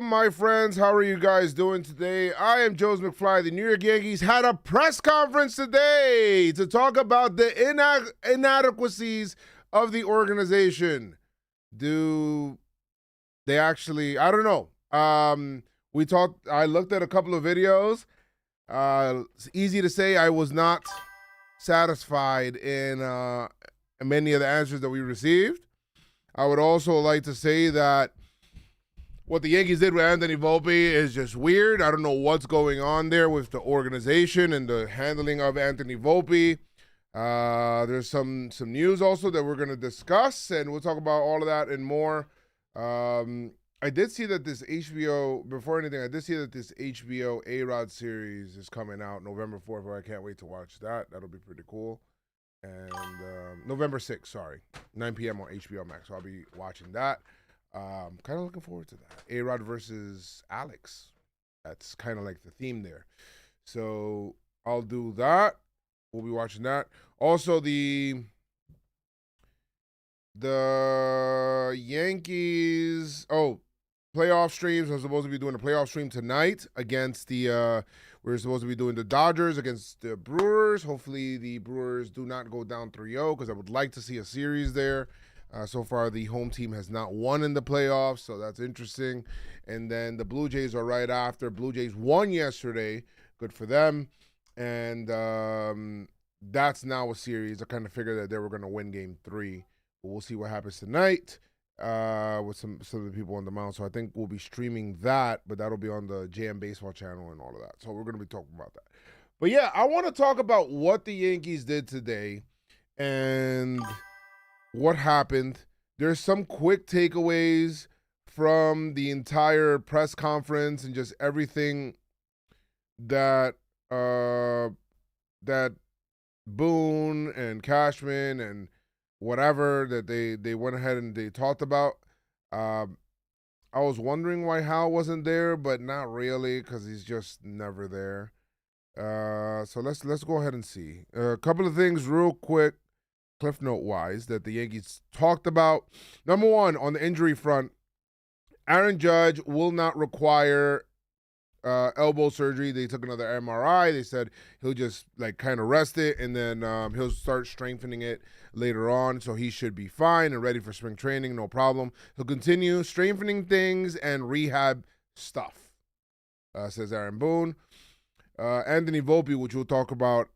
My friends, how are you guys doing today? I am JoezMcfly. The New York Yankees had a press conference today to talk about the inadequacies of the organization. Do they actually? I don't know. I looked at a couple of videos. It's easy to say I was not satisfied in many of the answers that we received. I would also like to say that what the Yankees did with Anthony Volpe is just weird. I don't know what's going on there with the organization and the handling of Anthony Volpe. There's some news also that we're going to discuss, and we'll talk about all of that and more. I did see that this HBO, before anything, I did see that this HBO A-Rod series is coming out November 4th, where I can't wait to watch that. That'll be pretty cool. And November 6th, sorry, 9 p.m. on HBO Max. So I'll be watching that. Kind of looking forward to that. A-Rod versus Alex. That's kind of like the theme there. So I'll do that. We'll be watching that. Also, the Yankees. Oh, playoff streams. I'm supposed to be doing a playoff stream tonight against the. We're supposed to be doing the Dodgers against the Brewers. Hopefully, the Brewers do not go down 3-0 because I would like to see a series there. So far, the home team has not won in the playoffs, so that's interesting. And then the Blue Jays are right after. Blue Jays won yesterday. Good for them. And that's now a series. I kind of figured that they were going to win Game 3. But we'll see what happens tonight with some of the people on the mound. So I think we'll be streaming that, but that'll be on the JM Baseball channel and all of that. So we're going to be talking about that. But, yeah, I want to talk about what the Yankees did today and what happened. There's some quick takeaways from the entire press conference and just everything that that Boone and Cashman and whatever that they went ahead and they talked about. I was wondering why Hal wasn't there, but not really because he's just never there. So let's go ahead and see a couple of things real quick. Cliff note wise that the Yankees talked about. Number one, on the injury front, Aaron Judge will not require elbow surgery. They took another MRI. They said he'll just like kind of rest it and then he'll start strengthening it later on. So he should be fine and ready for spring training. No problem. He'll continue strengthening things and rehab stuff, says Aaron Boone. Anthony Volpe, which we'll talk about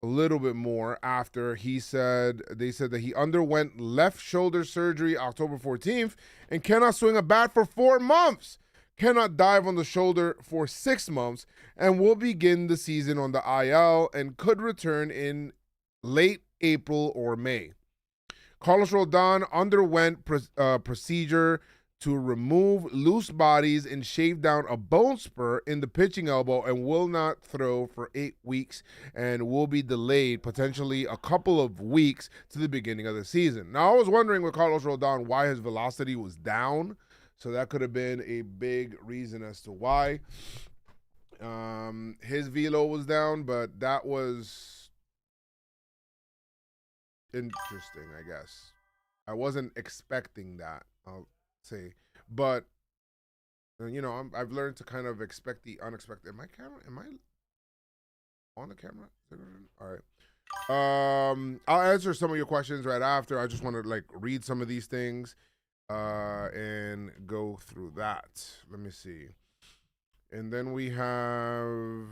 a little bit more after, they said that he underwent left shoulder surgery October 14th and cannot swing a bat for 4 months, cannot dive on the shoulder for 6 months, and will begin the season on the IL and could return in late April or May. Carlos Rodon underwent procedure to remove loose bodies and shave down a bone spur in the pitching elbow and will not throw for 8 weeks and will be delayed potentially a couple of weeks to the beginning of the season. Now, I was wondering with Carlos Rodon why his velocity was down, so that could have been a big reason as to why his velo was down, but that was interesting, I guess. I wasn't expecting that. I'll say, but I've learned to kind of expect the unexpected. Am I on the camera? All right. I'll answer some of your questions right after. I just want to read some of these things and go through that. Let me see. And then we have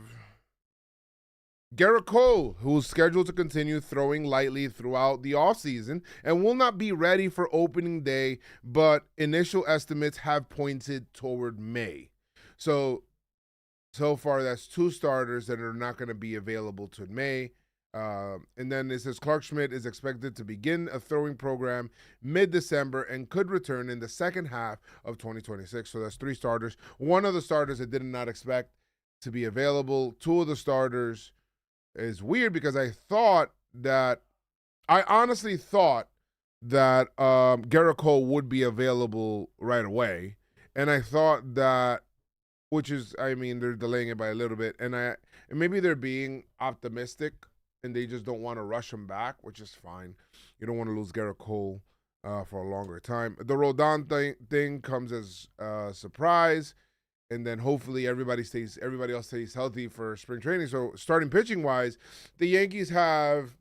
Garrett Cole, who's scheduled to continue throwing lightly throughout the offseason and will not be ready for opening day, but initial estimates have pointed toward May. So far, that's 2 starters that are not going to be available to May. And then it says Clark Schmidt is expected to begin a throwing program mid-December and could return in the second half of 2026. So that's 3 starters. One of the starters I did not expect to be available. 2 of the starters is weird because I honestly thought that Garrett Cole would be available right away. And I thought that, they're delaying it by a little bit. And maybe they're being optimistic and they just don't want to rush him back, which is fine. You don't want to lose Garrett Cole for a longer time. The Rodon thing comes as a surprise. and then hopefully everybody else stays healthy for spring training. So starting pitching wise, the Yankees have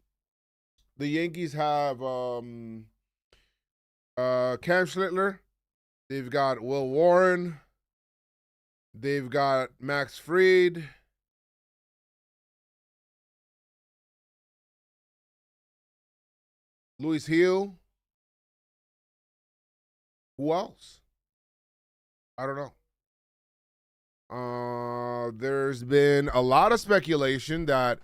Cam Schlittler, they've got Will Warren, they've got Max Fried, Luis Hill. Who else? I don't know. There's been a lot of speculation that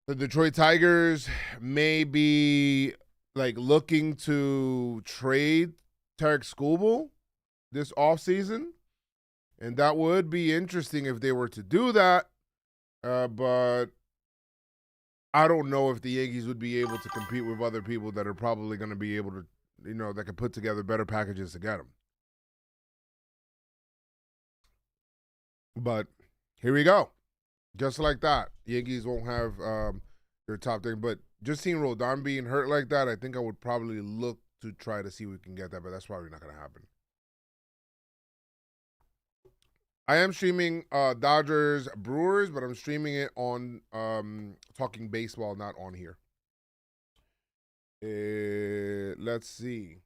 the Detroit Tigers may be like looking to trade Tarek Skubal this offseason, and that would be interesting if they were to do that. But I don't know if the Yankees would be able to compete with other people that are probably going to be able to, that can put together better packages to get them. But here we go. Just like that. Yankees won't have their top thing. But just seeing Rodon being hurt like that, I think I would probably look to try to see if we can get that, but that's probably not going to happen. I am streaming Dodgers Brewers, but I'm streaming it on Talking Baseball, not on here. Let's see.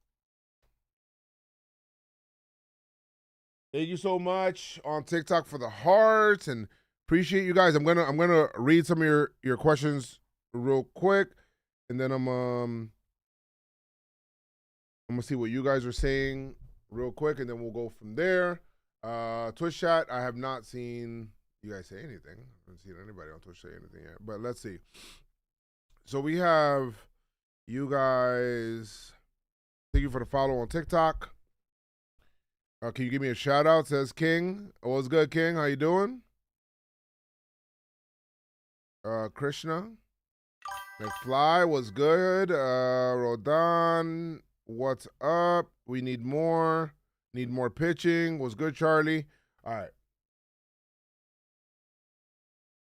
Thank you so much on TikTok for the hearts, and appreciate you guys. I'm gonna read some of your questions real quick, and then I'm gonna see what you guys are saying real quick, and then we'll go from there. Twitch chat, I have not seen you guys say anything. I haven't seen anybody on Twitch say anything yet, but let's see. So we have you guys. Thank you for the follow on TikTok. Can you give me a shout out? Says King. What's good, King? How you doing? Krishna. McFly was good. Rodon, what's up? We need more. Need more pitching. Was good, Charlie. All right.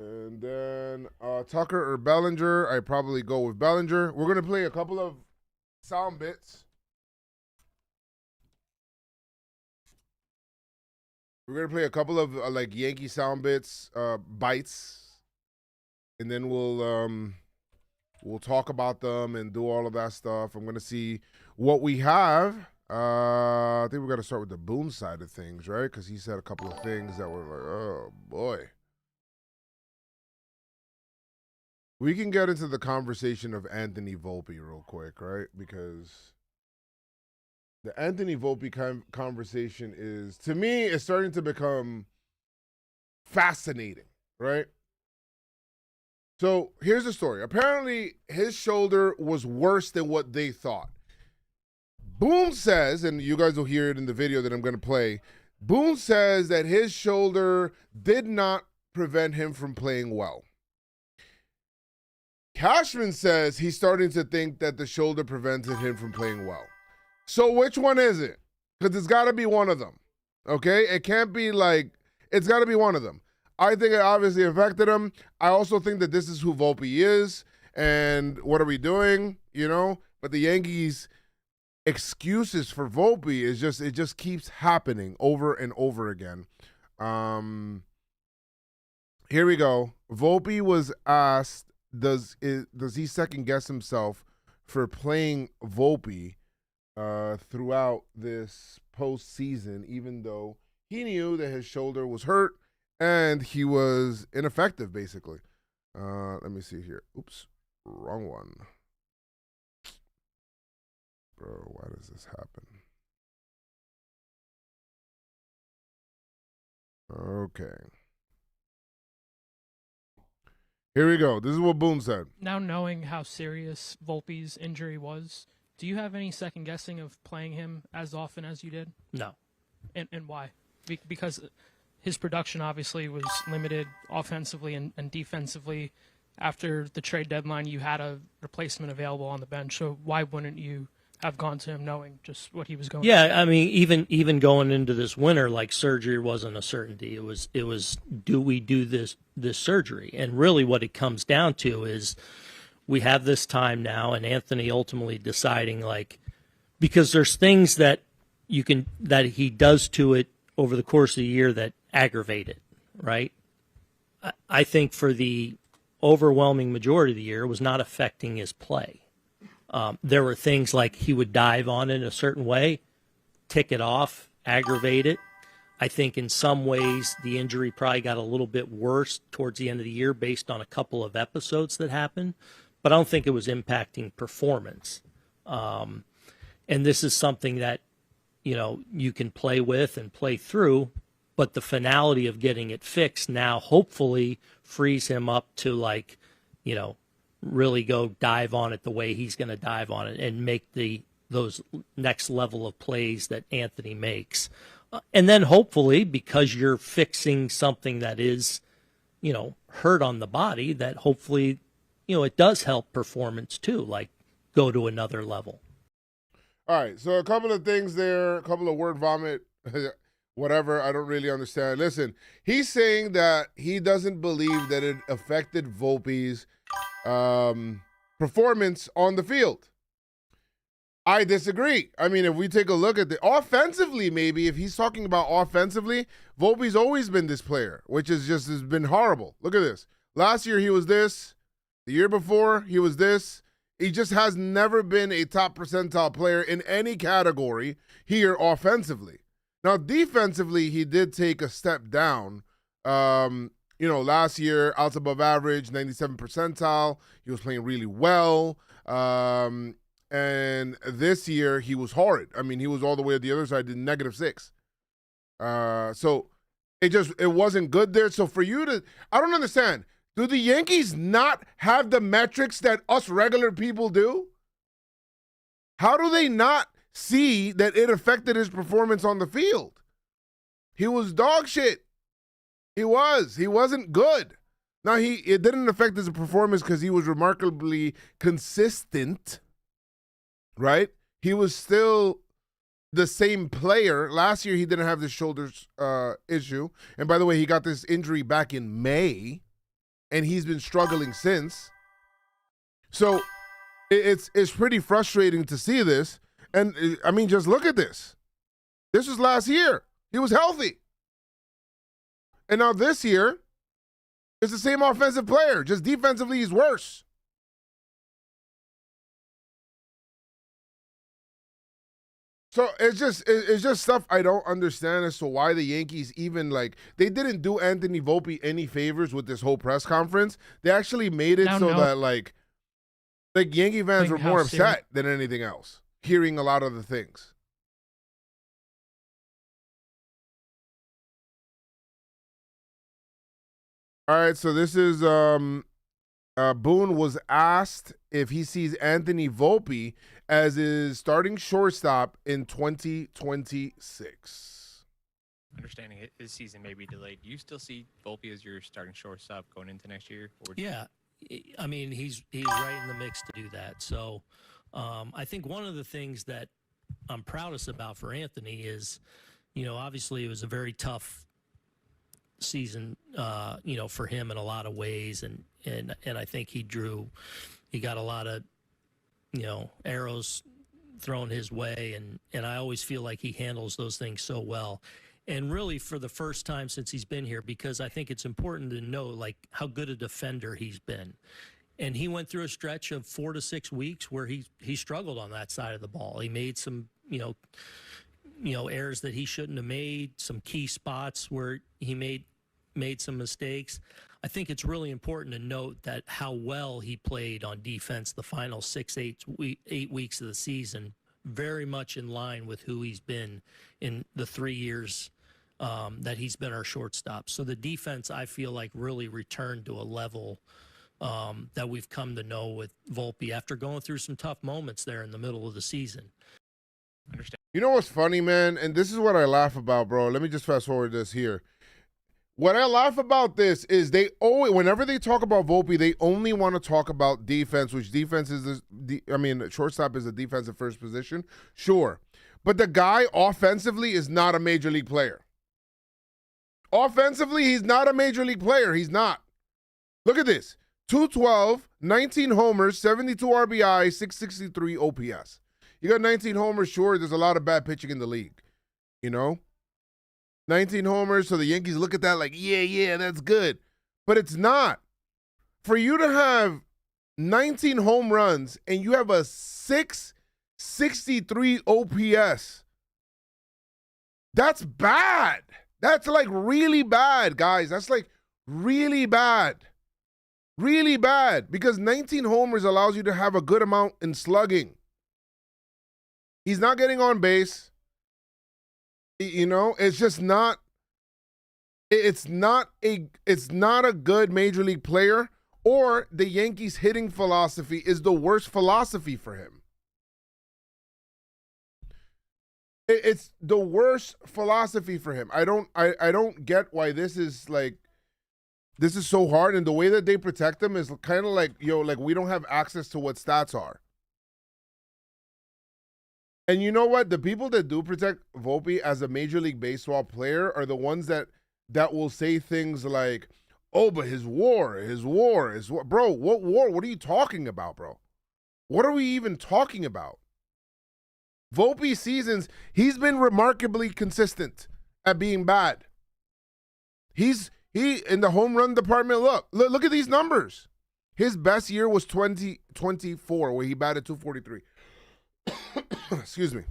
And then Tucker or Bellinger. I probably go with Bellinger. We're going to play a couple of sound bits. We're going to play a couple of like Yankee sound bits, bites. And then we'll talk about them and do all of that stuff. I'm going to see what we have. I think we got to start with the Boone side of things, right? Because he said a couple of things that were like, oh, boy. We can get into the conversation of Anthony Volpe real quick, right? Because the Anthony Volpe conversation is, to me, it's starting to become fascinating, right? So here's the story. Apparently, his shoulder was worse than what they thought. Boone says, and you guys will hear it in the video that I'm going to play, Boone says that his shoulder did not prevent him from playing well. Cashman says he's starting to think that the shoulder prevented him from playing well. So which one is it? Because it's got to be one of them, okay? It can't be like, it's got to be one of them. I think it obviously affected him. I also think that this is who Volpe is, and what are we doing, But the Yankees' excuses for Volpe is it just keeps happening over and over again. Here we go. Volpe was asked, does he second guess himself for playing Volpe throughout this postseason, even though he knew that his shoulder was hurt and he was ineffective, basically. Let me see here. Oops, wrong one. Bro, why does this happen? Okay. Here we go. This is what Boone said. Now knowing how serious Volpe's injury was, do you have any second guessing of playing him as often as you did? No. And why? Because his production obviously was limited offensively and defensively. After the trade deadline, you had a replacement available on the bench. So why wouldn't you have gone to him knowing just what he was going Yeah, through? I mean, even going into this winter, like, surgery wasn't a certainty. It was do we do this surgery? And really what it comes down to is we have this time now, and Anthony ultimately deciding, like, because there's things that he does to it over the course of the year that aggravate it, right? I think for the overwhelming majority of the year, it was not affecting his play. There were things like he would dive on it a certain way, tick it off, aggravate it. I think in some ways the injury probably got a little bit worse towards the end of the year based on a couple of episodes that happened, but I don't think it was impacting performance. And this is something that, you can play with and play through, but the finality of getting it fixed now hopefully frees him up to really go dive on it the way he's going to dive on it and make those next level of plays that Anthony makes. And then hopefully, because you're fixing something that is, hurt on the body, that hopefully, it does help performance too, like go to another level. All right, so a couple of things there, a couple of word vomit, whatever, I don't really understand. Listen, he's saying that he doesn't believe that it affected Volpe's performance on the field. I disagree. I mean, if we take a look at the offensively, maybe if he's talking about offensively, Volpe's always been this player, which has been horrible. Look at this. Last year he was this. The year before he was this. He just has never been a top percentile player in any category here offensively. Now, defensively, he did take a step down. Last year, outs above average, 97 percentile. He was playing really well. And this year, he was horrid. I mean, he was all the way at the other side, did -6. So it wasn't good there. So for you to, I don't understand. Do the Yankees not have the metrics that us regular people do? How do they not see that it affected his performance on the field? He was dog shit. He wasn't good. Now, it didn't affect his performance because he was remarkably consistent, right? He was still the same player. Last year, he didn't have the shoulders issue. And by the way, he got this injury back in May, and he's been struggling since. So it's pretty frustrating to see this. And, I mean, just look at this. This was last year. He was healthy. And now this year, it's the same offensive player. Just defensively, he's worse. So it's just stuff I don't understand as to why the Yankees even they didn't do Anthony Volpe any favors with this whole press conference. They actually made it that Yankee fans were more upset than anything else, hearing a lot of the things. All right, so this is Boone was asked if he sees Anthony Volpe as his starting shortstop in 2026. Understanding his season may be delayed, do you still see Volpe as your starting shortstop going into next year? Yeah, I mean, he's right in the mix to do that. So I think one of the things that I'm proudest about for Anthony is, obviously it was a very tough season, for him in a lot of ways. And I think he got a lot of, arrows thrown his way. And I always feel like he handles those things so well. And really for the first time since he's been here, because I think it's important to know how good a defender he's been. And he went through a stretch of 4 to 6 weeks where he struggled on that side of the ball. He made some, errors that he shouldn't have made, some key spots where he made some mistakes. I think it's really important to note that how well he played on defense the final 8 weeks of the season, very much in line with who he's been in the 3 years that he's been our shortstop. So the defense, I feel like, really returned to a level that we've come to know with Volpe after going through some tough moments there in the middle of the season. Understand. You know what's funny, man? And this is what I laugh about, bro. Let me just fast forward this here. What I laugh about this is whenever they talk about Volpe, they only want to talk about defense, which defense is shortstop is a defensive first position. Sure. But the guy offensively is not a major league player. Offensively, he's not a major league player. He's not. Look at this. 212, 19 homers, 72 RBI, 663 OPS. You got 19 homers, sure, there's a lot of bad pitching in the league, 19 homers, so the Yankees look at that like, yeah, that's good. But it's not. For you to have 19 home runs and you have a 663 OPS, that's bad. That's like really bad, guys. That's like really bad. Really bad. Because 19 homers allows you to have a good amount in slugging. He's not getting on base. You know, it's just not. It's not a good major league player, or the Yankees hitting philosophy is the worst philosophy for him. It's the worst philosophy for him. I don't get why this is so hard, and the way that they protect him is kind of like, like we don't have access to what stats are. And you know what? The people that do protect Volpe as a Major League Baseball player are the ones that will say things like, oh, but his war. Bro, what war? What are you talking about, bro? What are we even talking about? Volpe seasons, he's been remarkably consistent at being bad. He in the home run department, look at these numbers. His best year was 2024, where he batted 243. Excuse me.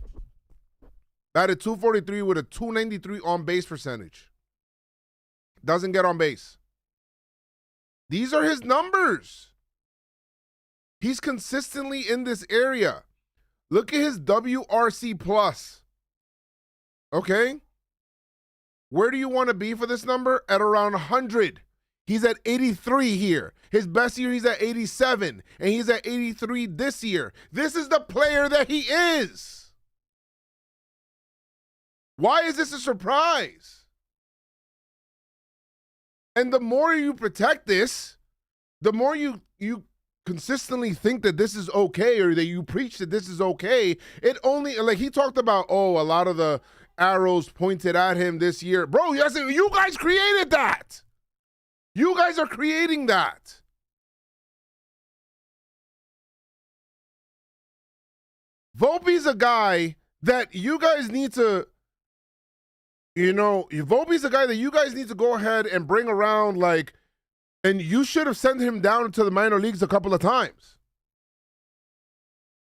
Batted 243 with a 293 on base percentage. Doesn't get on base. These are his numbers. He's consistently in this area. Look at his WRC plus. Okay? Where do you want to be for this number? At around 100. He's at 83 here. His best year, he's at 87. And he's at 83 this year. This is the player that he is. Why is this a surprise? And the more you protect this, the more you consistently think that this is okay, or that you preach that this is okay. It only, like he talked about, a lot of the arrows pointed at him this year. Bro, yes, you guys created that. You guys are creating that. Volpe's a guy that you guys need to, Volpe's a guy that you guys need to go ahead and bring around, and you should have sent him down to the minor leagues a couple of times.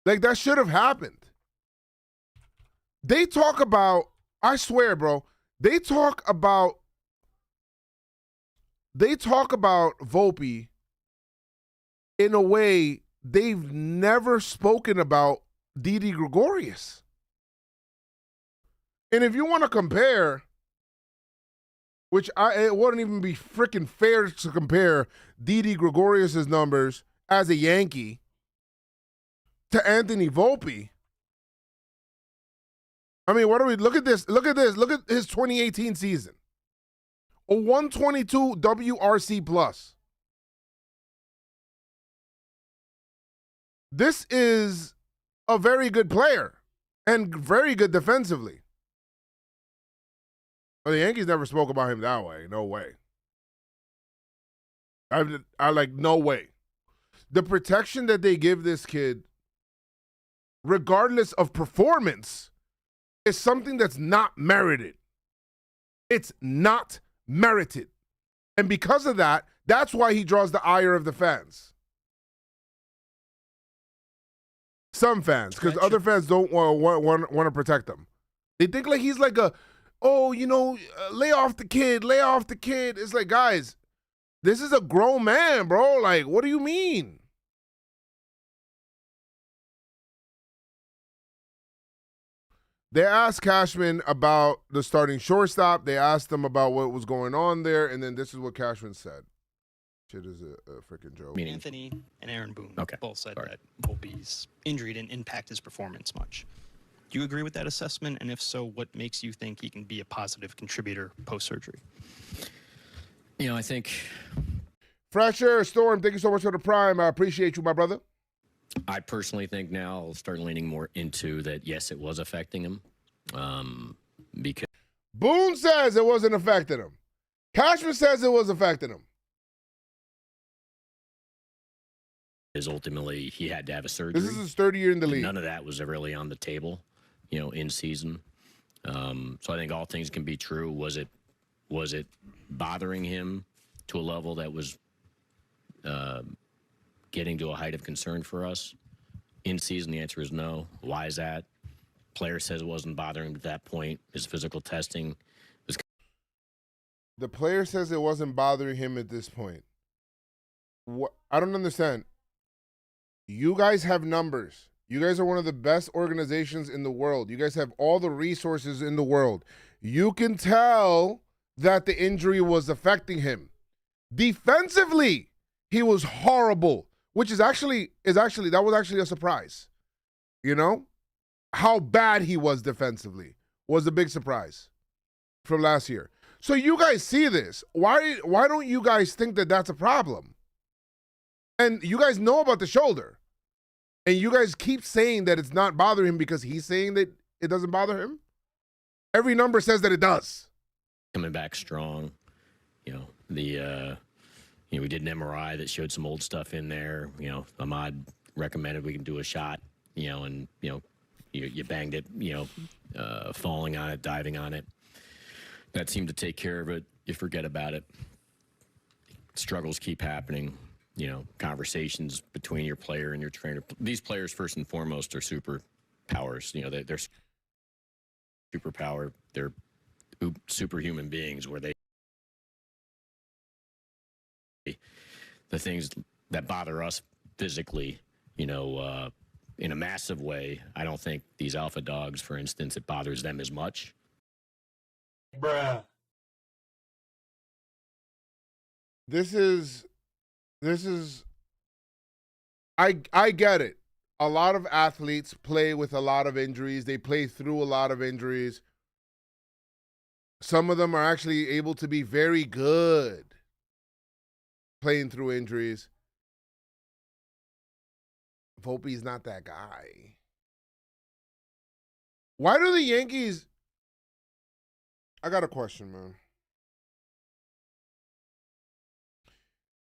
That should have happened. They talk about, I swear, bro, they talk about Volpe in a way they've never spoken about Didi Gregorius. And if you want to compare, which it wouldn't even be freaking fair to compare Didi Gregorius' numbers as a Yankee to Anthony Volpe. I mean, what are we? Look at this. Look at this. Look at his 2018 season. A 122 WRC plus. This is a very good player and very good defensively. Well, the Yankees never spoke about him that way. No way. No way. The protection that they give this kid, regardless of performance, is something that's not merited. It's not merited. And because of that, that's why he draws the ire of the fans. Some fans, because other fans don't want to protect them. They think he's like lay off the kid, lay off the kid. It's like, guys, this is a grown man, bro. What do you mean? They asked Cashman about the starting shortstop. They asked him about what was going on there, and then this is what Cashman said. Shit is a freaking joke. Anthony and Aaron Boone both said that Volpe's injury didn't impact his performance much. Do you agree with that assessment? And if so, what makes you think he can be a positive contributor post-surgery? I think... Fresher, Storm, thank you so much for the prime. I appreciate you, my brother. I personally think now I'll start leaning more into that, yes, it was affecting him. Because Boone says it wasn't affecting him. Cashman says it was affecting him. ultimately he had to have a surgery. This is his third year in the league. None of that was really on the table, in season. So I think all things can be true. Was it bothering him to a level that was getting to a height of concern for us? In season, the answer is no. Why is that? Player says it wasn't bothering him at that point. His physical testing was. The player says it wasn't bothering him at this point. What? I don't understand. You guys have numbers. You guys are one of the best organizations in the world. You guys have all the resources in the world. You can tell that the injury was affecting him. Defensively, he was horrible, which is actually that was actually a surprise. You know? How bad he was defensively was a big surprise from last year. So you guys see this. Why don't you guys think that that's a problem? And you guys know about the shoulder. And you guys keep saying that it's not bothering him because he's saying that it doesn't bother him? Every number says that it does. Coming back strong. We did an MRI that showed some old stuff in there. Ahmad recommended we can do a shot, and you banged it, falling on it, diving on it. That seemed to take care of it. You forget about it. Struggles keep happening. Conversations between your player and your trainer. These players, first and foremost, are super powers. They're superpower. They're superhuman beings where the things that bother us physically, in a massive way, I don't think these alpha dogs, for instance, it bothers them as much. Bruh. This is I get it. A lot of athletes play with a lot of injuries. They play through a lot of injuries. Some of them are actually able to be very good playing through injuries. Volpe's not that guy. Why do the Yankees... I got a question, man.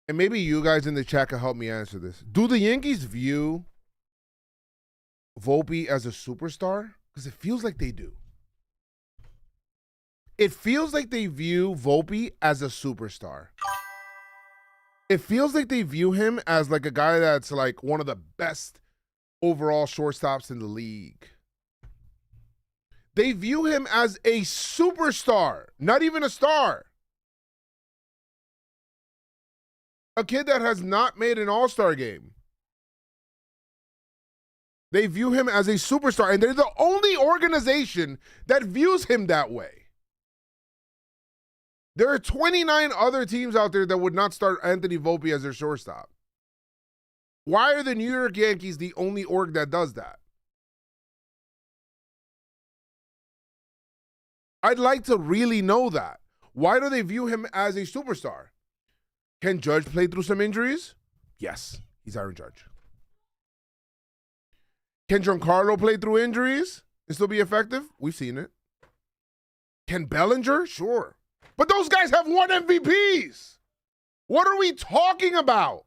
And maybe you guys in the chat can help me answer this. Do the Yankees view Volpe as a superstar? Because it feels like they do. It feels like they view Volpe as a superstar. It feels like they view him as like a guy that's like one of the best overall shortstops in the league. They view him as a superstar, not even a star. A kid that has not made an all-star game. They view him as a superstar, and they're the only organization that views him that way. There are 29 other teams out there that would not start Anthony Volpe as their shortstop. Why are the New York Yankees the only org that does that? I'd like to really know that. Why do they view him as a superstar? Can Judge play through some injuries? Yes, he's Aaron Judge. Can Giancarlo play through injuries and still be effective? We've seen it. Can Bellinger? Sure. But those guys have won MVPs. What are we talking about?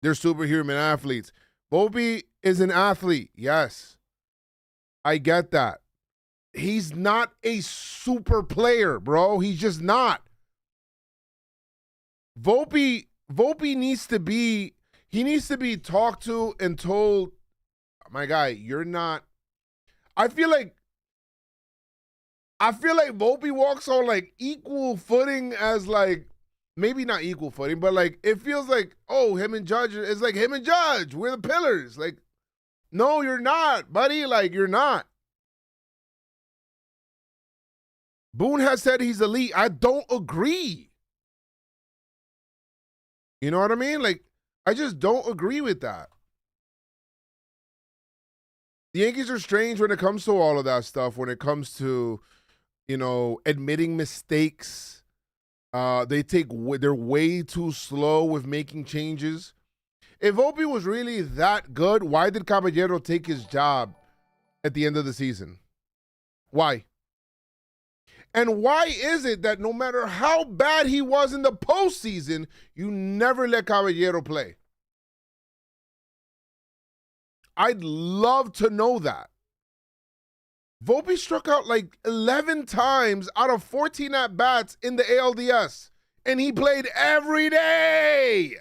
They're superhuman athletes. Volpe is an athlete. Yes. I get that. He's not a super player, bro. He's just not. Volpe needs to be talked to and told, my guy, you're not. I feel like Volpe walks on like equal footing as like, maybe not equal footing, but like it feels like, oh, him and Judge, it's like him and Judge, we're the pillars. Like, no, you're not, buddy. Like, you're not. Boone has said he's elite. I don't agree. You know what I mean? Like, I just don't agree with that. The Yankees are strange when it comes to all of that stuff, when it comes to, admitting mistakes. They're way too slow with making changes. If Volpe was really that good, why did Caballero take his job at the end of the season? Why? And why is it that no matter how bad he was in the postseason, you never let Caballero play? I'd love to know that. Volpe struck out like 11 times out of 14 at-bats in the ALDS, and he played every day.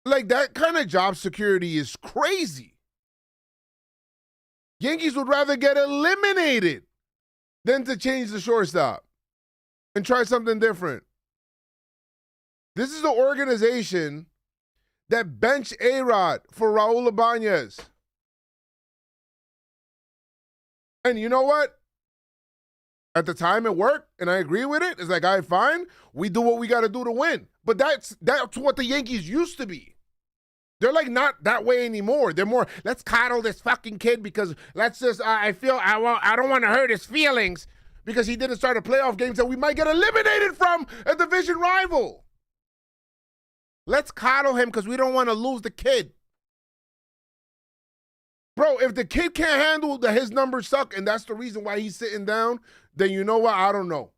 Like, that kind of job security is crazy. Yankees would rather get eliminated than to change the shortstop and try something different. This is the organization that benched A-Rod for Raul Ibanez. And you know what? At the time it worked, and I agree with it. It's like, all right, fine. We do what we got to do to win. But that's what the Yankees used to be. They're like not that way anymore. They're more, let's coddle this fucking kid because let's just, I don't want to hurt his feelings because he didn't start a playoff game that we might get eliminated from a division rival. Let's coddle him because we don't want to lose the kid. Bro, if the kid can't handle that his numbers suck and that's the reason why he's sitting down, then you know what? I don't know.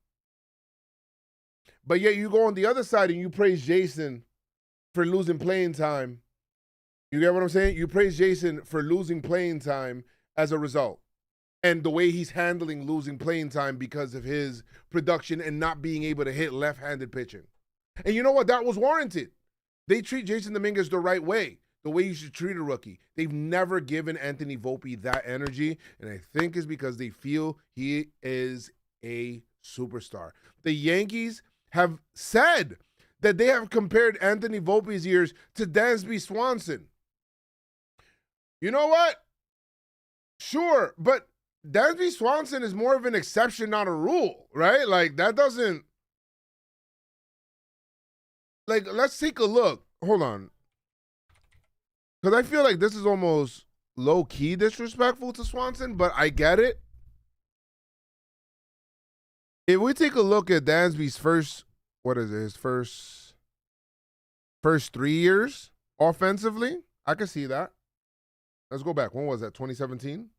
But yet you go on the other side and you praise Jason for losing playing time. You get what I'm saying? You praise Jason for losing playing time as a result. And the way he's handling losing playing time because of his production and not being able to hit left-handed pitching. And you know what? That was warranted. They treat Jason Dominguez the right way. The way you should treat a rookie. They've never given Anthony Volpe that energy, and I think it's because they feel he is a superstar. The Yankees have said that they have compared Anthony Volpe's years to Dansby Swanson. You know what? Sure, but Dansby Swanson is more of an exception, not a rule, right? Like, that doesn't... Like, let's take a look. Hold on. Because I feel like this is almost low-key disrespectful to Swanson, but I get it. If we take a look at Dansby's first, what is it, his first 3 years offensively, I can see that. Let's go back. When was that, 2017?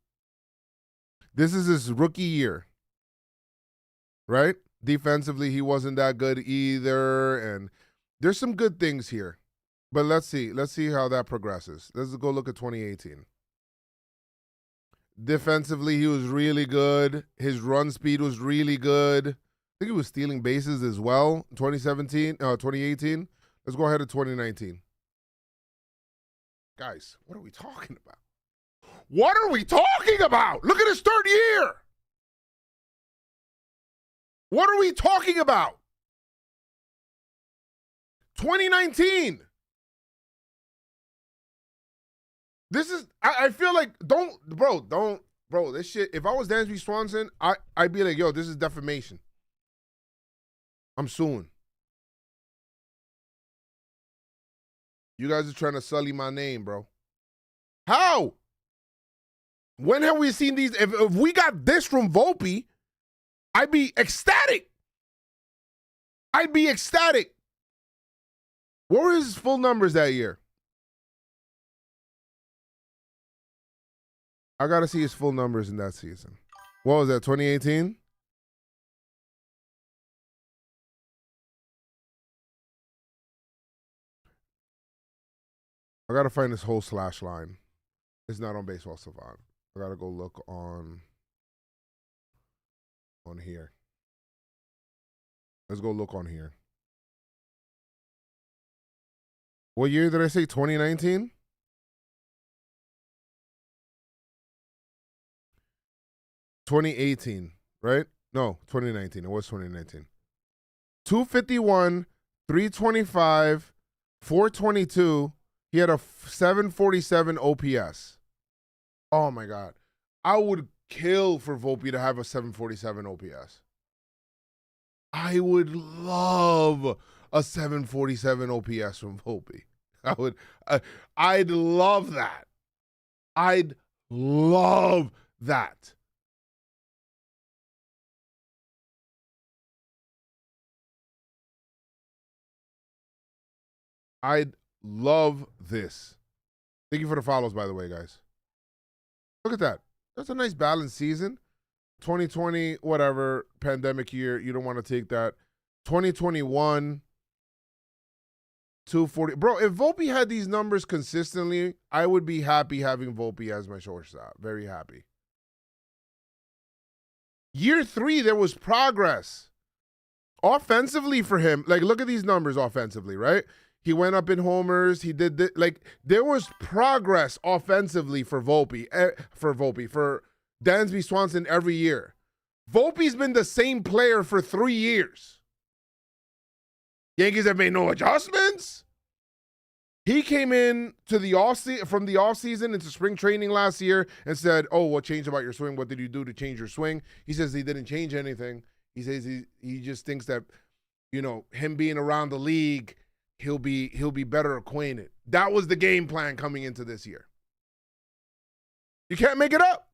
This is his rookie year, right? Defensively, he wasn't that good either, and there's some good things here. But let's see. Let's see how that progresses. Let's go look at 2018. Defensively, he was really good. His run speed was really good. I think he was stealing bases as well. 2018. Let's go ahead to 2019. Guys, what are we talking about? What are we talking about? Look at his third year. What are we talking about? 2019. This is, I feel like, bro, this shit, if I was Dansby Swanson, I'd be like, yo, this is defamation. I'm suing. You guys are trying to sully my name, bro. How? When have we seen these? If we got this from Volpe, I'd be ecstatic. I'd be ecstatic. What were his full numbers that year? I got to see his full numbers in that season. What was that, 2018? I got to find this whole slash line. It's not on Baseball Savant. I got to go look on here. Let's go look on here. What year did I say? 2019? $2018, right? No, 2019. It was 2019. 251, 325, 422. He had a 747 OPS. Oh, my God. I would kill for Volpe to have a 747 OPS. I would love a 747 OPS from Volpe. I'd love that. I'd love that. I'd love this. Thank you for the follows, by the way, guys. Look at that. That's a nice balanced season. 2020, whatever, pandemic year. You don't want to take that. 2021, 240. Bro, if Volpe had these numbers consistently, I would be happy having Volpe as my shortstop. Very happy. Year 3, there was progress. Offensively for him, like, look at these numbers offensively, right? He went up in homers. He did there was progress offensively for Volpe, for Dansby Swanson every year. Volpe's been the same player for 3 years. Yankees have made no adjustments. He came in to from the offseason into spring training last year and said, "Oh, what changed about your swing? What did you do to change your swing?" He says he didn't change anything. He says he just thinks that, him being around the league, he'll be better acquainted. That was the game plan coming into this year. You can't make it up.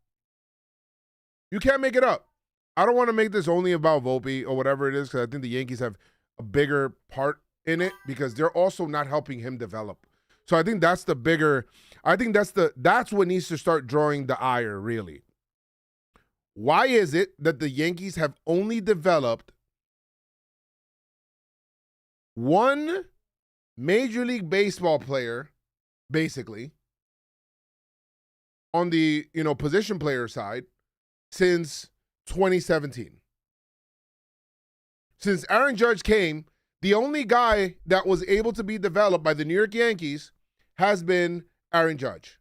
You can't make it up. I don't want to make this only about Volpe or whatever it is, because I think the Yankees have a bigger part in it because they're also not helping him develop. So I think that's that's what needs to start drawing the ire, really. Why is it that the Yankees have only developed one Major League Baseball player, basically, on the, position player side since 2017? Since Aaron Judge came, the only guy that was able to be developed by the New York Yankees has been Aaron Judge.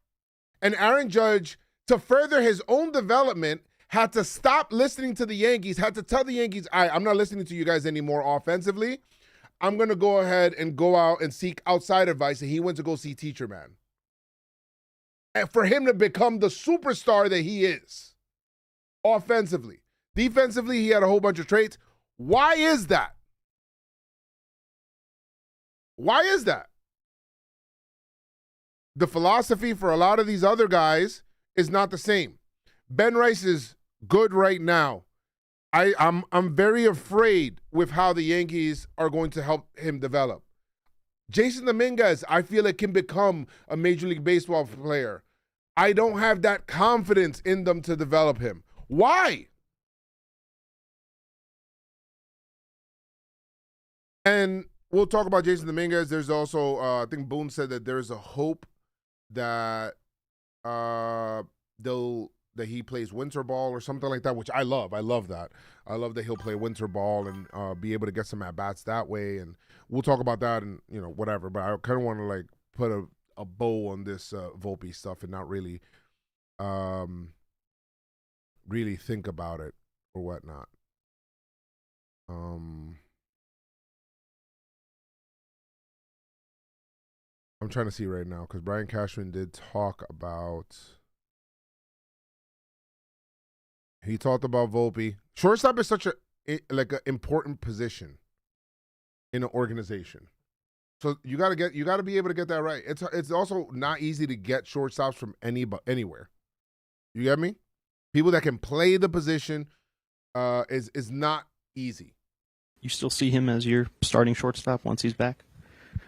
And Aaron Judge, to further his own development, had to stop listening to the Yankees, had to tell the Yankees, I'm not listening to you guys anymore offensively. I'm going to go ahead and go out and seek outside advice. And he went to go see Teacher Man. And for him to become the superstar that he is offensively. Defensively, he had a whole bunch of traits. Why is that? Why is that? The philosophy for a lot of these other guys is not the same. Ben Rice is good right now. I'm very afraid with how the Yankees are going to help him develop. Jason Dominguez, I feel it can become a Major League Baseball player. I don't have that confidence in them to develop him. Why? And we'll talk about Jason Dominguez. There's also, I think Boone said that there's a hope that that he plays winter ball or something like that, which I love. I love that. I love that he'll play winter ball and be able to get some at-bats that way. And we'll talk about that and, whatever. But I kind of want to, put a bow on this Volpe stuff and not really really think about it or whatnot. I'm trying to see right now because Brian Cashman did talk about... He talked about Volpe. Shortstop is such an important position in an organization. So you got to be able to get that right. It's also not easy to get shortstops from anywhere. You get me? People that can play the position is not easy. You still see him as your starting shortstop once he's back?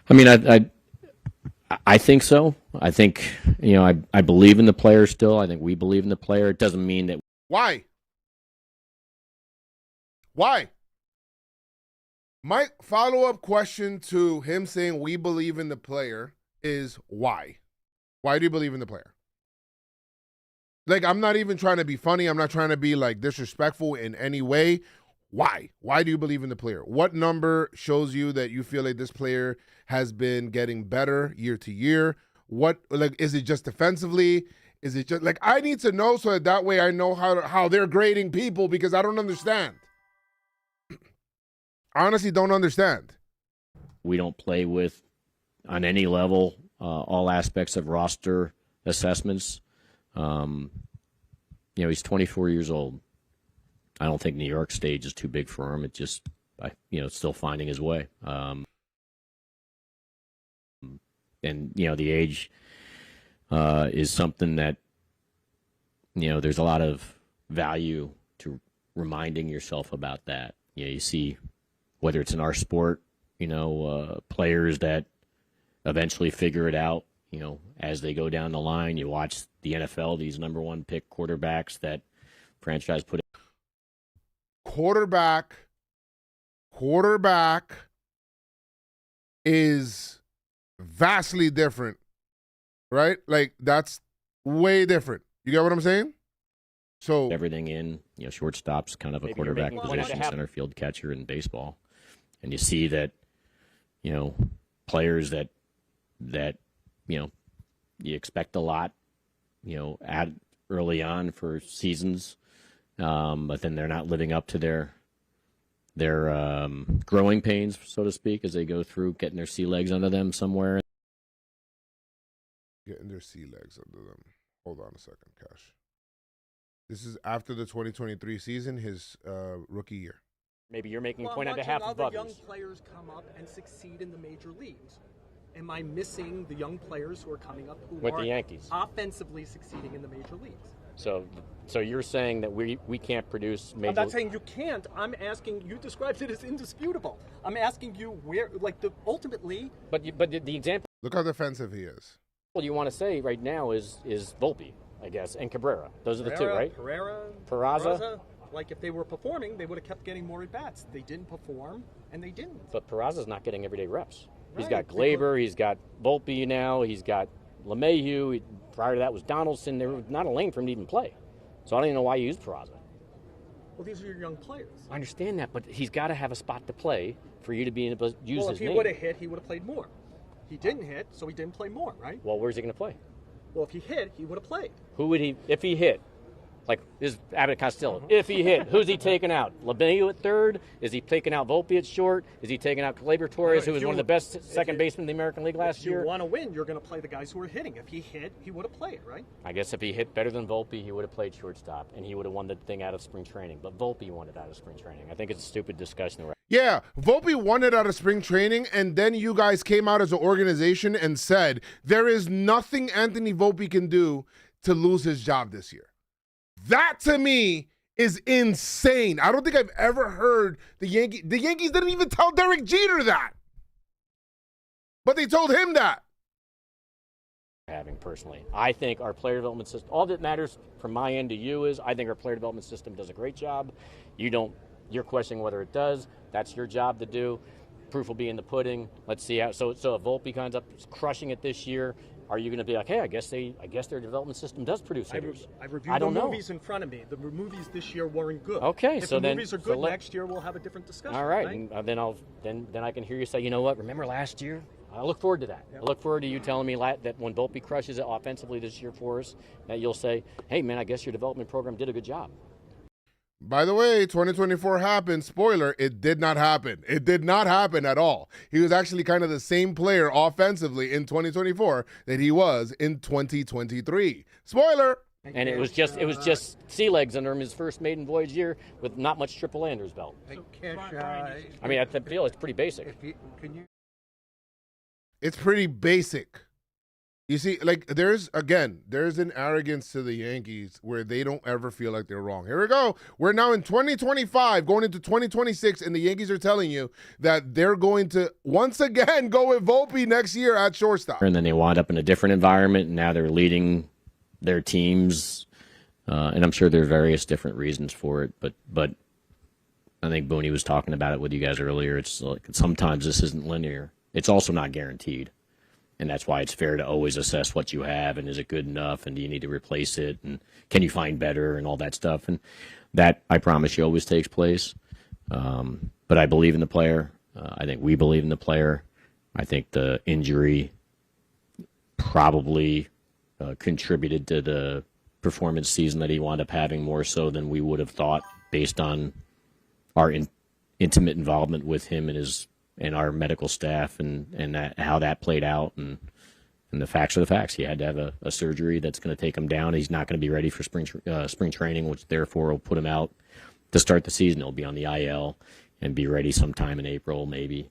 I mean, I think so. I think, I believe in the player still. I think we believe in the player. It doesn't mean that. Why? My follow-up question to him saying we believe in the player is why? Why do you believe in the player? I'm not even trying to be funny. I'm not trying to be disrespectful in any way. Why? Why do you believe in the player? What number shows you that you feel like this player has been getting better year to year? What, is it just defensively? Is it just I need to know so that way I know how they're grading people because I don't understand. I honestly don't understand. We don't play with, on any level, all aspects of roster assessments. He's 24 years old. I don't think New York stage is too big for him. It just, it's still finding his way. And the age is something that, there's a lot of value to reminding yourself about that. You see, whether it's in our sport, players that eventually figure it out, as they go down the line. You watch the NFL, these number one pick quarterbacks that franchise put in. Quarterback is vastly different, right? That's way different. You get what I'm saying? So everything in. You know, shortstop's kind of a Maybe you're quarterback making one and a position, half. center field catcher in baseball, and you see that, you know, players that you know you expect a lot, you know, at early on for seasons, but then they're not living up to their growing pains, so to speak, as they go through getting their sea legs under them somewhere. getting their sea legs under them. Hold on a second, Cash. This is after the 2023 season, his rookie year. Maybe you're making a Well, point I'm and a half watching above other young us. players come up and succeed in the major leagues. Am I missing the young players who are coming up who With are the Yankees. offensively succeeding in the major leagues? So you're saying that we can't produce major. I'm not saying you can't. I'm asking. You described it as indisputable. I'm asking you where, like, ultimately. But the example Look how defensive he is. you want to say right now is Volpe, I guess, and Cabrera. Those are the two, right? Pereira, Peraza. Like, if they were performing, they would have kept getting more at bats. They didn't perform, and they didn't. But Peraza's not getting everyday reps. He's Right, got Glaber, he's got Volpe now, he's got LeMahieu. Prior to that was Donaldson. There was not a lane for him to even play. So I don't even know why you used Peraza. Well, these are your young players. I understand that, but he's got to have a spot to play for you to be able to use Well, his if he name. would have hit, he would have played more. He didn't hit, so he didn't play more, right? Well, where's he going to play? Well, if he hit, he would have played. Who would he, if he hit? Like, this is Abbott Costello. If he hit, who's he taking out? LeMahieu at third? Is he taking out Volpe at short? Is he taking out Glaber Torres, who was one of the best second basemen in the American League last If you year? want to win, you're going to play the guys who are hitting. If he hit, he would have played, right? I guess if he hit better than Volpe, he would have played shortstop, and he would have won the thing out of spring training. But Volpe won it out of spring training. I think it's a stupid discussion. Yeah, Volpe won it out of spring training, and then you guys came out as an organization and said there is nothing Anthony Volpe can do to lose his job this year. That, to me, is insane. I don't think I've ever heard the Yankees didn't even tell Derek Jeter that. But they told him that. Having personally, I think our player development system, all that matters from my end to you is I think our player development system does a great job. You're questioning whether it does. That's your job to do. Proof will be in the pudding. Let's see how. So if Volpe comes up crushing it this year, are you going to be like, hey, I guess their development system does produce hitters? I reviewed the movies in front of me. The movies this year weren't good. Okay, if so the then movies are good next year, we'll have a different discussion. All right, and then I can hear you say, you know what? Remember last year? I look forward to that. Yep. I look forward to you telling me that when Volpe crushes it offensively this year for us, that you'll say, hey, man, I guess your development program did a good job. By the way, 2024 happened. Spoiler, it did not happen. It did not happen at all. He was actually kind of the same player offensively in 2024 that he was in 2023. Spoiler. And it was just sea legs under him his first maiden voyage year with not much AAA under his belt. So, Cash, I mean, I feel it's pretty basic. It's pretty basic. You see, like, there's an arrogance to the Yankees where they don't ever feel like they're wrong. Here we go. We're now in 2025, going into 2026, and the Yankees are telling you that they're going to once again go with Volpe next year at shortstop. And then they wound up in a different environment, and now they're leading their teams. And I'm sure there are various different reasons for it, but I think Boone was talking about it with you guys earlier. It's like sometimes this isn't linear. It's also not guaranteed. And that's why it's fair to always assess what you have and is it good enough and do you need to replace it and can you find better and all that stuff. And that, I promise you, always takes place. But I believe in the player. I think we believe in the player. I think the injury probably contributed to the performance season that he wound up having more so than we would have thought based on our intimate involvement with him and our medical staff and how that played out and the facts are the facts. He had to have a surgery that's going to take him down. He's not going to be ready for spring training, which therefore will put him out to start the season. He'll be on the IL and be ready sometime in April, maybe,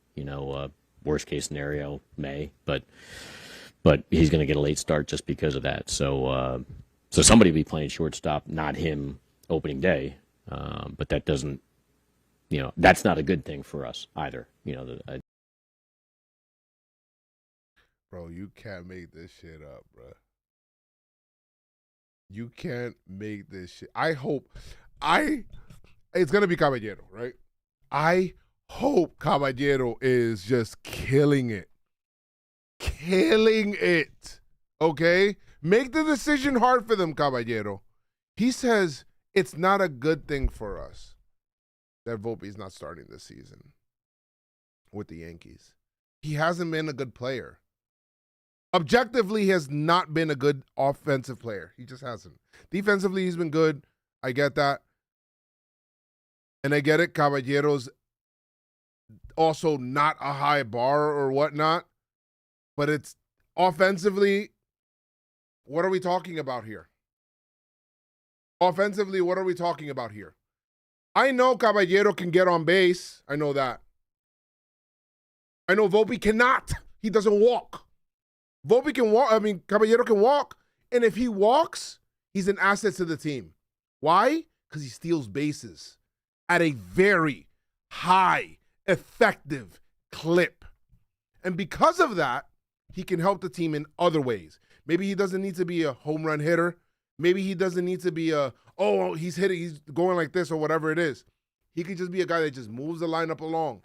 worst case scenario, May. But he's going to get a late start just because of that. So somebody will be playing shortstop, not him opening day. But that doesn't, that's not a good thing for us either. Bro, you can't make this shit up, bro. You can't make this shit. It's going to be Caballero, right? I hope Caballero is just killing it. Killing it. Okay? Make the decision hard for them, Caballero. He says, it's not a good thing for us that Volpe's not starting this season with the Yankees. He hasn't been a good player. Objectively, he has not been a good offensive player. He just hasn't. Defensively, he's been good. I get that. And I get it. Caballero's also not a high bar or whatnot. But it's offensively, what are we talking about here? Offensively, what are we talking about here? I know Caballero can get on base. I know that. I know Volpe cannot. He doesn't walk. Volpe can walk. I mean, Caballero can walk. And if he walks, he's an asset to the team. Why? Because he steals bases at a very high, effective clip. And because of that, he can help the team in other ways. Maybe he doesn't need to be a home run hitter. Maybe he doesn't need to be he's hitting, he's going like this or whatever it is. He could just be a guy that just moves the lineup along.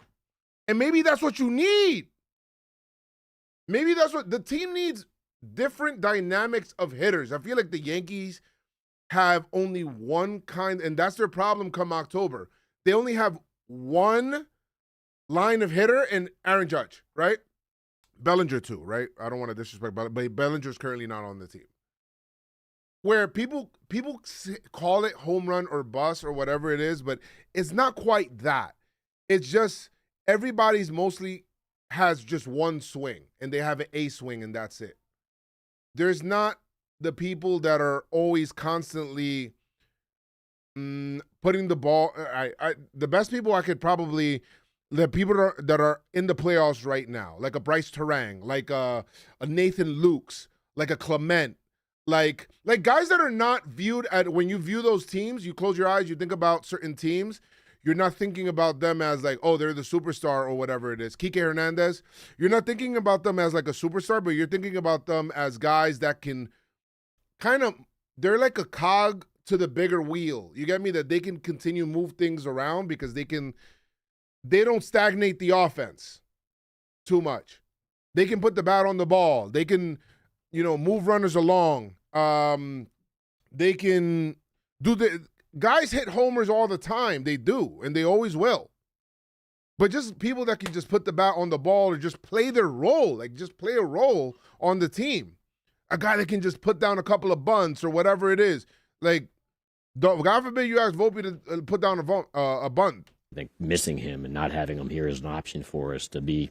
And maybe that's what you need. Maybe that's what the team needs, different dynamics of hitters. I feel like the Yankees have only one kind, and that's their problem come October. They only have one line of hitter and Aaron Judge, right? Bellinger too, right? I don't want to disrespect, but Bellinger's currently not on the team. Where people call it home run or bust or whatever it is, but it's not quite that. It's just everybody's mostly has just one swing, and they have an A swing, and that's it. There's not the people that are always constantly putting the ball. The best people I could probably, the people that are in the playoffs right now, like a Bryce Terang, like a Nathan Lukes, like a Clement, like guys that are not viewed at, when you view those teams, you close your eyes, you think about certain teams, you're not thinking about them as like, oh, they're the superstar or whatever it is. Kike Hernandez, you're not thinking about them as like a superstar, but you're thinking about them as guys that can kind of, they're like a cog to the bigger wheel. You get me? That they can continue move things around because they don't stagnate the offense too much. They can put the bat on the ball. They can, move runners along. They can do guys hit homers all the time. They do, and they always will. But just people that can just put the bat on the ball or just play their role, like just play a role on the team. A guy that can just put down a couple of bunts or whatever it is. Like, God forbid you ask Volpe to put down a bunt. I think missing him and not having him here as an option for us to be,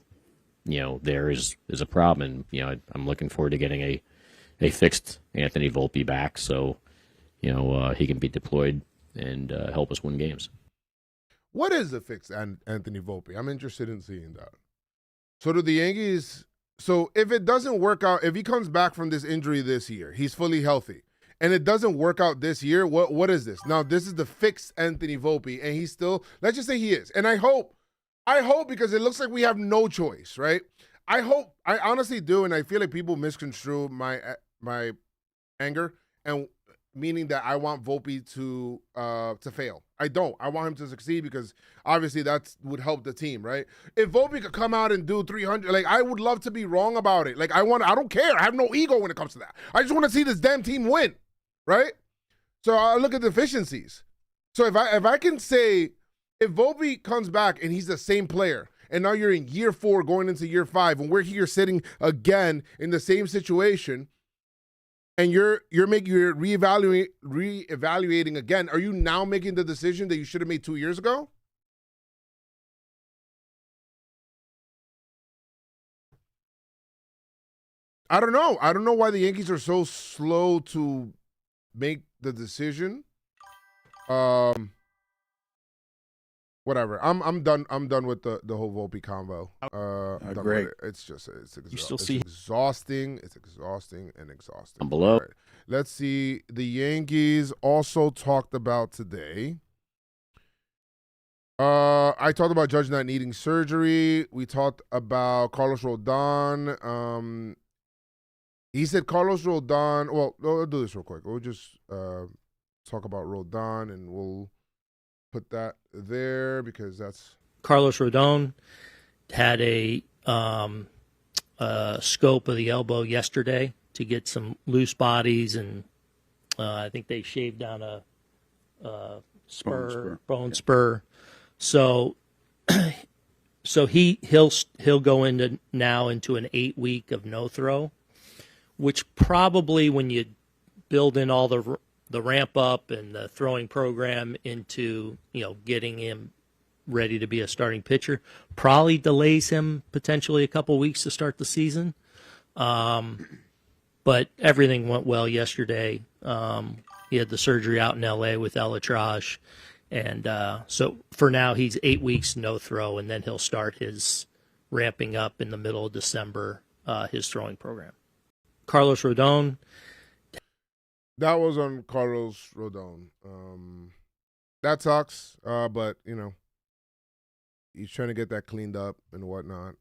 there is a problem. And, I'm looking forward to getting a fixed Anthony Volpe back so, he can be deployed and help us win games. What is the fixed Anthony Volpe? I'm interested in seeing that. So do the Yankees, so if it doesn't work out, if he comes back from this injury this year, he's fully healthy, and it doesn't work out this year, what is this? Now, this is the fixed Anthony Volpe, and he's still, let's just say he is. And I hope because it looks like we have no choice, right? I honestly do, and I feel like people misconstrue my anger, and meaning that I want Volpe to fail. I don't. I want him to succeed because obviously that would help the team, right? If Volpe could come out and do 300, like I would love to be wrong about it. Like I don't care. I have no ego when it comes to that. I just want to see this damn team win, right? So I look at the efficiencies. So if I can say, if Volpe comes back and he's the same player, and now you're in year 4 going into year 5, and we're here sitting again in the same situation, and you're reevaluating again, are you now making the decision that you should have made 2 years ago? I don't know. I don't know why the Yankees are so slow to make the decision. Whatever. I'm done. I'm done with the whole Volpe convo. I'm done with it. It's just it's exhausting. It's exhausting and exhausting. I'm below. Right. Let's see. The Yankees also talked about today. I talked about Judge not needing surgery. We talked about Carlos Rodon. He said Carlos Rodon. Well, we'll do this real quick. We'll just talk about Rodon, and we'll put that there because that's Carlos Rodon had a scope of the elbow yesterday to get some loose bodies, and I think they shaved down bone spur. So he'll go into an 8-week of no throw, which probably when you build in all the ramp up and the throwing program into getting him ready to be a starting pitcher, probably delays him potentially a couple weeks to start the season. But everything went well yesterday. He had the surgery out in L.A. with elytrage. And so for now, he's 8 weeks no throw, and then he'll start his ramping up in the middle of December, his throwing program. Carlos Rodon. That was on Carlos Rodon. That sucks, but, he's trying to get that cleaned up and whatnot.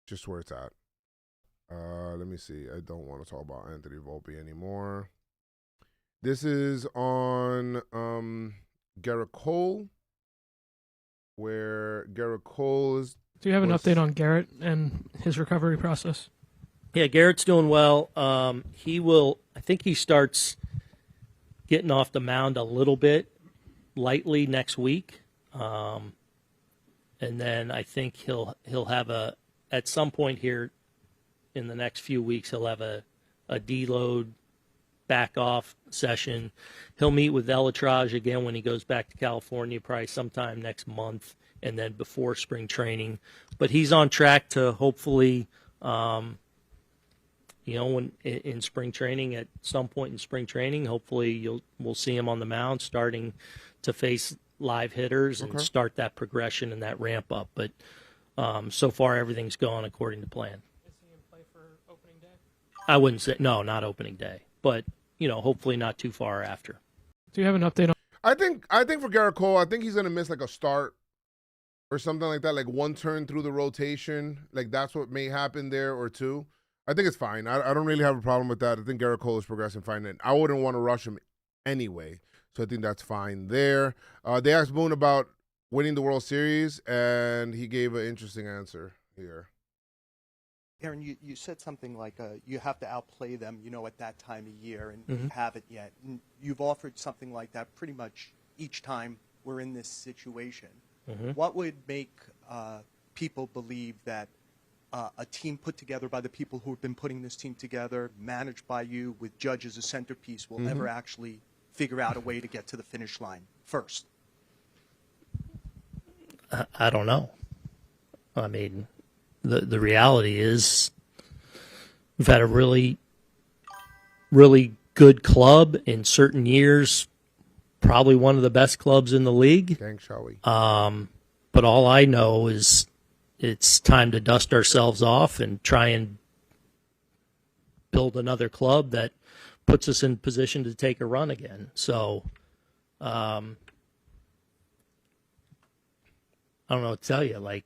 Just where it's at. Let me see. I don't want to talk about Anthony Volpe anymore. This is on Garrett Cole, where Garrett Cole is. Do you have an update on Garrett and his recovery process? Yeah, Garrett's doing well. I think he starts getting off the mound a little bit lightly next week. And then I think he'll have at some point here in the next few weeks, he'll have a deload back off session. He'll meet with elytrage again when he goes back to California, probably sometime next month, and then before spring training. But he's on track to hopefully, when in spring training, at some point in spring training, hopefully we'll see him on the mound starting to face live hitters and start that progression and that ramp up. But so far everything's gone according to plan. Is he in play for opening day? I wouldn't say no, not opening day, but hopefully not too far after. Do you have an update on? I think for Garrett Cole, I think he's gonna miss like a start or something like that, like one turn through the rotation. Like that's what may happen there, or two. I think it's fine. I don't really have a problem with that. I think Garrett Cole is progressing fine, and I wouldn't want to rush him anyway. So I think that's fine there. They asked Boone about winning the World Series, and he gave an interesting answer here. Aaron, you said something like you have to outplay them, at that time of year, and you haven't yet. And you've offered something like that pretty much each time we're in this situation. What would make people believe that a team put together by the people who have been putting this team together, managed by you, with Judge as a centerpiece, will ever actually figure out a way to get to the finish line first? I don't know. I mean, the reality is we've had a really, really good club in certain years, probably one of the best clubs in the league. Thanks, shall we? But all I know is it's time to dust ourselves off and try and build another club that puts us in position to take a run again. So I don't know what to tell you. Like,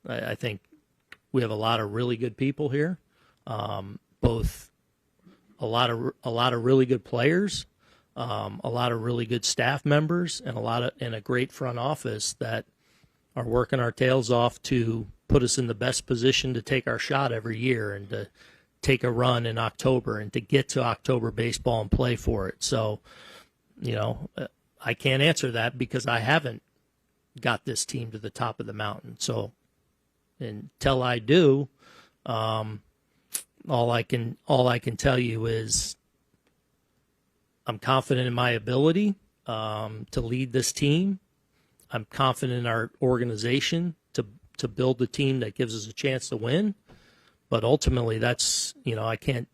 I think we have a lot of really good people here, both a lot of really good players, a lot of really good staff members, and a great front office that are working our tails off to put us in the best position to take our shot every year and to take a run in October and to get to October baseball and play for it. So, I can't answer that because I haven't got this team to the top of the mountain. So until I do, all I can tell you is I'm confident in my ability to lead this team. I'm confident in our organization to build the team that gives us a chance to win. But ultimately, that's, I can't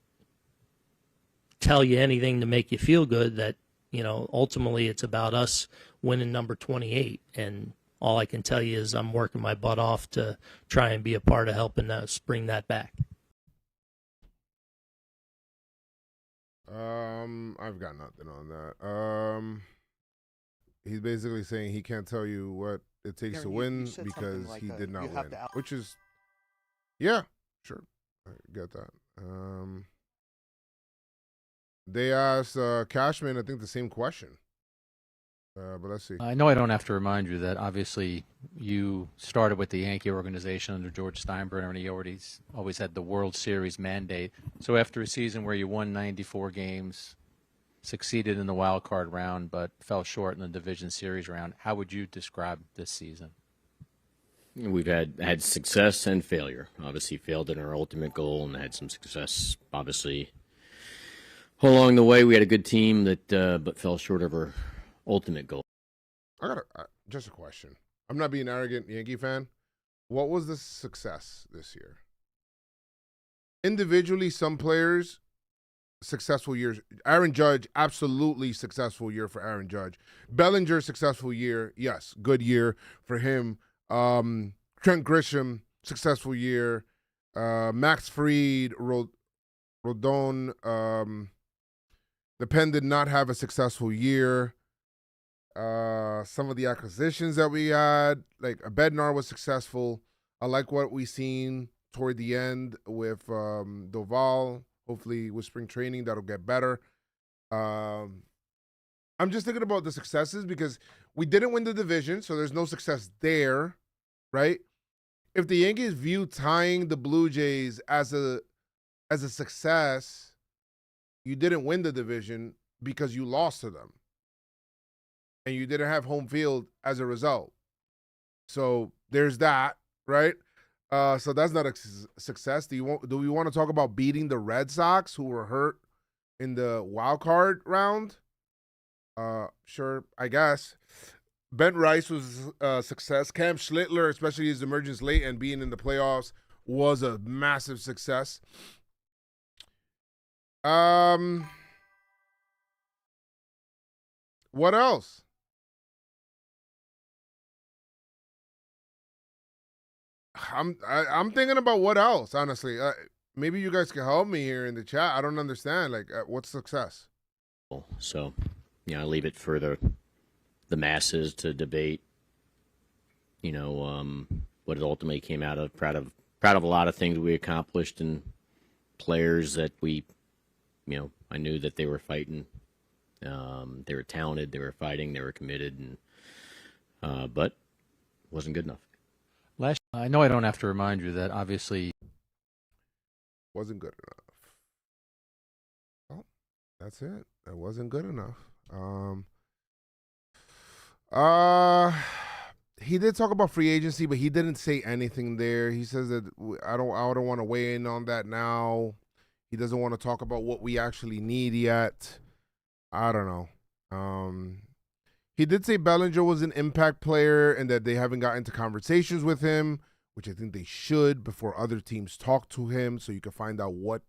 tell you anything to make you feel good. That, ultimately it's about us winning number 28. And all I can tell you is I'm working my butt off to try and be a part of helping us bring that back. I've got nothing on that. He's basically saying he can't tell you what it takes to win because he did not win, which is, yeah, sure, I get that. They asked CASHMAN, I think, the same question, but let's see. I know I don't have to remind you that obviously you started with the Yankee organization under George Steinbrenner, and he always had the World Series mandate. So after a season where you won 94 games, succeeded in the wild card round but fell short in the division series round. How would you describe this season? We've had success and failure. Obviously, failed in our ultimate goal, and had some success. Obviously, along the way, we had a good team that but fell short of our ultimate goal. I got just a question. I'm not being arrogant, Yankee fan. What was the success this year? Individually, some players, successful years. Aaron Judge, absolutely successful year for Aaron Judge. Bellinger, successful year. Yes, good year for him. Trent Grisham, successful year. Max Fried, Rodon. The Pen did not have a successful year. Some of the acquisitions that we had, like Bednar was successful. I like what we seen toward the end with Doval. Hopefully with spring training, that'll get better. I'm just thinking about the successes because we didn't win the division, so there's no success there, right? If the Yankees view tying the Blue Jays as a success, you didn't win the division because you lost to them. And you didn't have home field as a result. So there's that, right? So that's not a success. Do we want to talk about beating the Red Sox, who were hurt in the wild card round? Sure, I guess. Ben Rice was a success. Cam Schlittler, especially his emergence late and being in the playoffs, was a massive success. What else? I'm thinking about what else, honestly. Maybe you guys can help me here in the chat. I don't understand. Like, what's success? So, I leave it for the masses to debate. What it ultimately came out of. Proud of a lot of things we accomplished and players that we, I knew that they were fighting. They were talented. They were fighting. They were committed, and but wasn't good enough. I know I don't have to remind you that obviously wasn't good enough. Oh, that's it. That wasn't good enough. He did talk about free agency, but he didn't say anything there. He says that I don't want to weigh in on that now. He doesn't want to talk about what we actually need yet. I don't know. He did say Bellinger was an impact player and that they haven't got into conversations with him, which I think they should before other teams talk to him so you can find out what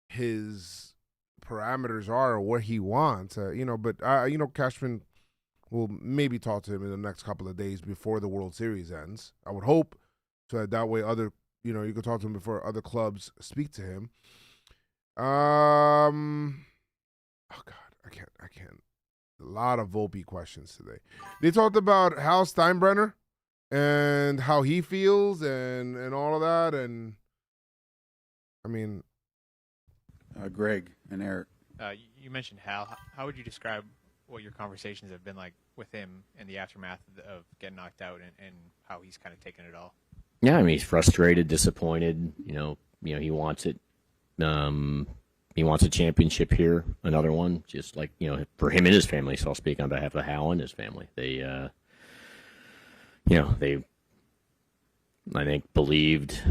his parameters are or what he wants. But Cashman will maybe talk to him in the next couple of days before the World Series ends. I would hope so that way other, you can talk to him before other clubs speak to him. Oh God, I can't. A lot of Volpe questions today. They talked about Hal Steinbrenner and how he feels and all of that. And I mean, Greg and Eric. You mentioned Hal. How would you describe what your conversations have been like with him in the aftermath of getting knocked out and how he's kind of taken it all? Yeah, I mean, he's frustrated, disappointed. He wants it. He wants a championship here, another one, just like, for him and his family. So I'll speak on behalf of Hal and his family. They, I think, believed,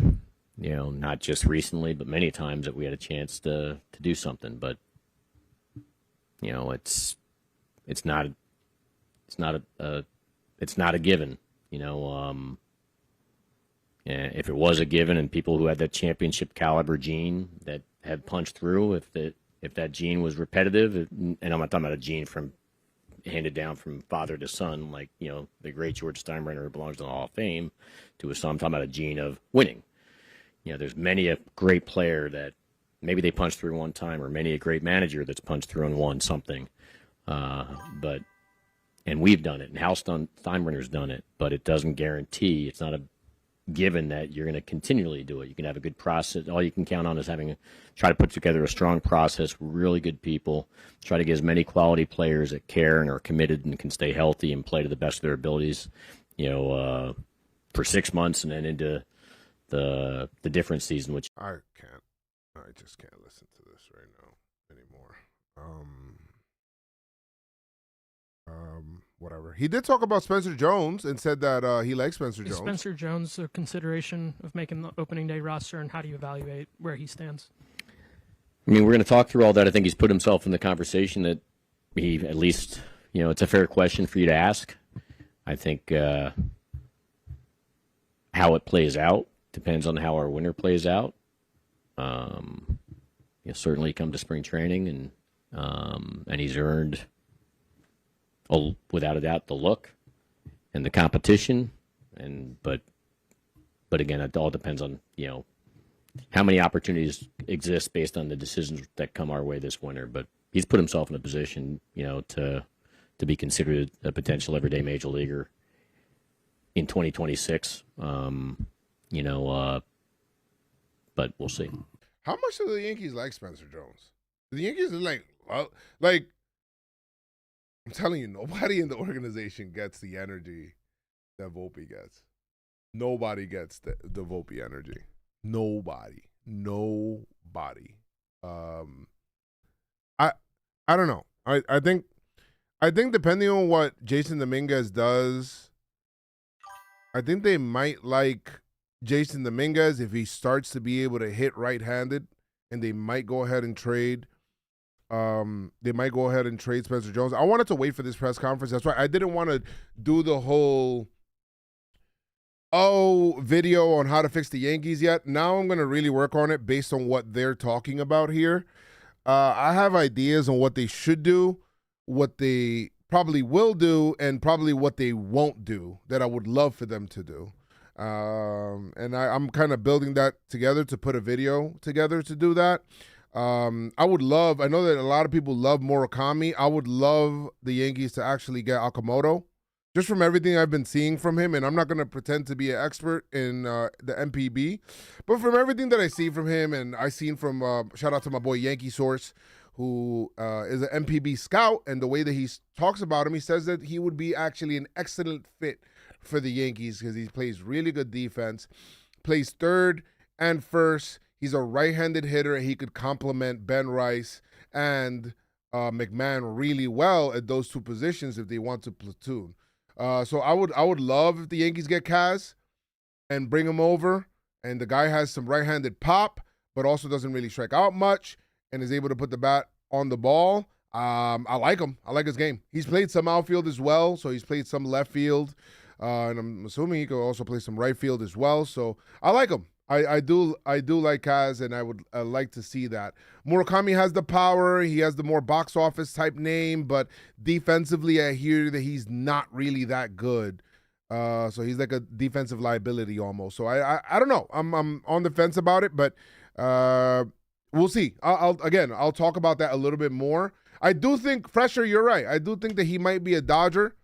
not just recently, but many times that we had a chance to do something. But, it's not a given, if it was a given and people who had that championship caliber gene that had punched through, if that gene was repetitive, and I'm not talking about a gene from handed down from father to son, like, the great George Steinbrenner who belongs to the Hall of Fame, to his son. I'm talking about a gene of winning. There's many a great player that maybe they punched through one time, or many a great manager that's punched through and won something. And we've done it, and Hal Steinbrenner's done it, but it doesn't guarantee, it's not a given that you're going to continually do it. You can have a good process. All you can count on is try to put together a strong process, really good people, try to get as many quality players that care and are committed and can stay healthy and play to the best of their abilities, for 6 months and then into the different season, which I just can't listen to this right now anymore. Whatever. He did talk about Spencer Jones and said that he likes Spencer Is Jones. Spencer Jones a consideration of making the opening day roster, and how do you evaluate where he stands? I mean, we're going to talk through all that. I think he's put himself in the conversation that he, at least, it's a fair question for you to ask. I think how it plays out depends on how our winter plays out. Certainly come to spring training, and he's earned, without a doubt, the look and the competition. But again, it all depends on how many opportunities exist based on the decisions that come our way this winter. But he's put himself in a position, to be considered a potential everyday major leaguer in 2026. But we'll see. How much do the Yankees like Spencer Jones? The Yankees are I'm telling you, nobody in the organization gets the energy that Volpe gets. Nobody gets the Volpe energy. Nobody. I don't know. I think depending on what Jason Dominguez does, I think they might like Jason Dominguez if he starts to be able to hit right-handed, and they might go ahead and trade. They might go ahead and trade Spencer Jones. I wanted to wait for this press conference. That's why I didn't want to do the whole video on how to fix the Yankees yet. Now I'm going to really work on it based on what they're talking about here. I have ideas on what they should do, what they probably will do, and probably what they won't do that I would love for them to do. And I'm kind of building that together to put a video together to do that. I know that a lot of people love Murakami. I would love the Yankees to actually get Okamoto, just from everything I've been seeing from him. And I'm not going to pretend to be an expert in the MPB, but from everything that I see from him, and I seen from, shout out to my boy Yankee Source, who is an MPB scout, and the way that he talks about him, he says that he would be actually an excellent fit for the Yankees because he plays really good defense, plays third and first. He's a right-handed hitter. He could complement Ben Rice and McMahon really well at those two positions if they want to platoon. So I would love if the Yankees get Kaz and bring him over, and the guy has some right-handed pop, but also doesn't really strike out much and is able to put the bat on the ball. I like him. I like his game. He's played some outfield as well, so he's played some left field. And I'm assuming he could also play some right field as well. So I like him. I do like Kaz, and I would like to see that. Murakami has the power. He has the more box office type name, but defensively, I hear that he's not really that good. So he's like a defensive liability almost. So I don't know. I'm on the fence about it, but we'll see. I'll talk about that a little bit more. I do think, Fresher, you're right. I do think that he might be a Dodger.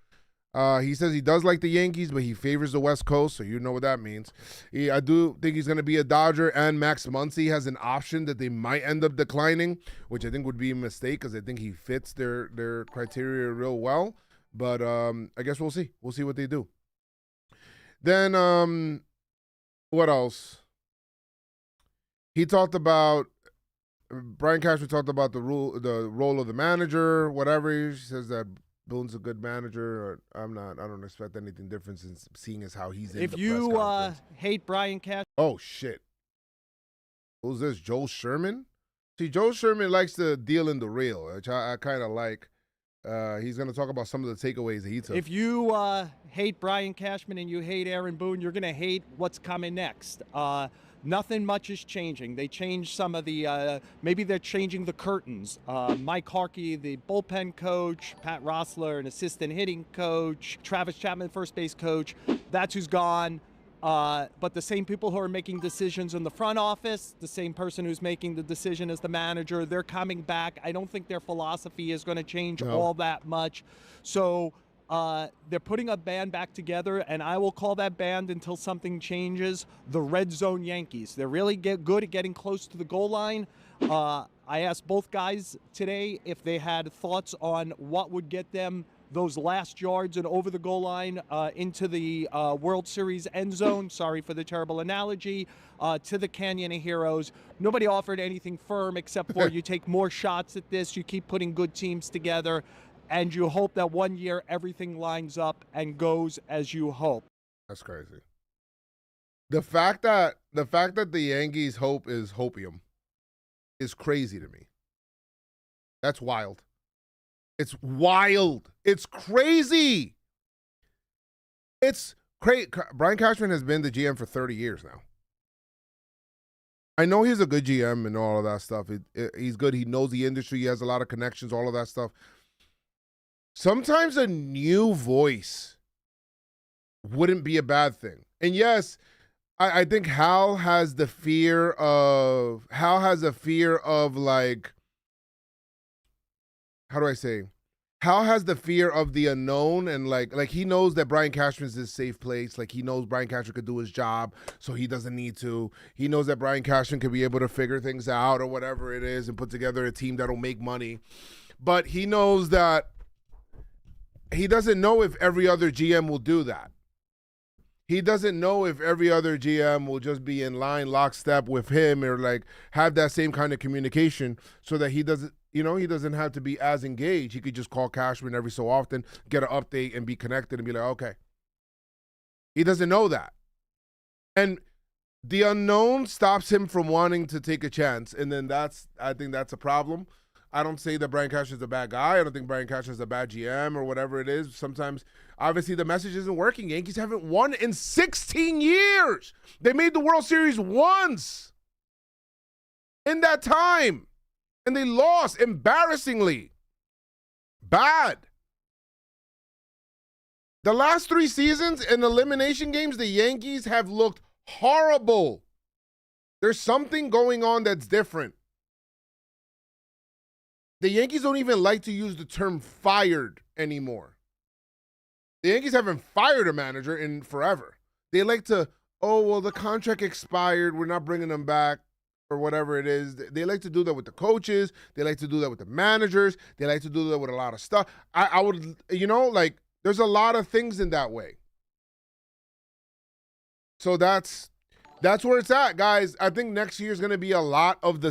He says he does like the Yankees, but he favors the West Coast, so you know what that means. I do think he's going to be a Dodger, and Max Muncy has an option that they might end up declining, which I think would be a mistake because I think he fits their criteria real well. But I guess we'll see. We'll see what they do. Then what else? He talked about Brian Cashman talked about the role of the manager, whatever. He says that Boone's a good manager. I don't expect anything different since seeing as how he's in the press conference. Hate Brian Cashman. Oh, shit. Who's this, Joe Sherman? See, Joe Sherman likes to deal in the real, which I kind of like. He's going to talk about some of the takeaways that he took. If you hate Brian Cashman and you hate Aaron Boone, you're going to hate what's coming next. Nothing much is changing. They changed some of the, maybe they're changing the curtains. Mike Harkey, the bullpen coach, Pat Rossler, an assistant hitting coach, Travis Chapman, first base coach. That's who's gone. But the same people who are making decisions in the front office, the same person who's making the decision as the manager, they're coming back. I don't think their philosophy is going to change all that much. So they're putting a band back together, and I will call that band until something changes the Red Zone Yankees. They're really good at getting close to the goal line. I asked both guys today if they had thoughts on what would get them those last yards and over the goal line into the World Series end zone. Sorry for the terrible analogy. To the Canyon of Heroes. Nobody offered anything firm except for you take more shots at this. You keep putting good teams together. and you hope that one year everything lines up and goes as you hope. That's crazy. The fact that the Yankees' hope is hopium is crazy to me. That's wild. It's wild. It's crazy. It's crazy. Brian Cashman has been the GM for 30 years now. I know he's a good GM and all of that stuff. He's good. He knows the industry. He has a lot of connections, all of that stuff. Sometimes a new voice wouldn't be a bad thing. And yes, I think Hal has a fear of like, how do I say? Hal has the fear of the unknown, and like he knows that Brian Cashman's his safe place. Like he knows Brian Cashman could do his job, so he doesn't need to. He knows that Brian Cashman could be able to figure things out or whatever it is and put together a team that'll make money. But he knows that he doesn't know if every other GM will do that. He doesn't know if every other GM will just be in line lockstep with him or like have that same kind of communication so that he doesn't, he doesn't have to be as engaged. He could just call Cashman every so often, get an update and be connected and be like, okay. He doesn't know that. And the unknown stops him from wanting to take a chance. And then I think that's a problem. I don't say that Brian Cashman is a bad guy. I don't think Brian Cashman is a bad GM or whatever it is. Sometimes, obviously, the message isn't working. Yankees haven't won in 16 years. They made the World Series once in that time, and they lost embarrassingly. Bad. The last 3 seasons in elimination games, the Yankees have looked horrible. There's something going on that's different. The Yankees don't even like to use the term fired anymore. The Yankees haven't fired a manager in forever. They like to, the contract expired, we're not bringing them back, or whatever it is. They like to do that with the coaches. They like to do that with the managers. They like to do that with a lot of stuff. I would, there's a lot of things in that way. So that's where it's at, guys. I think next year is going to be a lot of the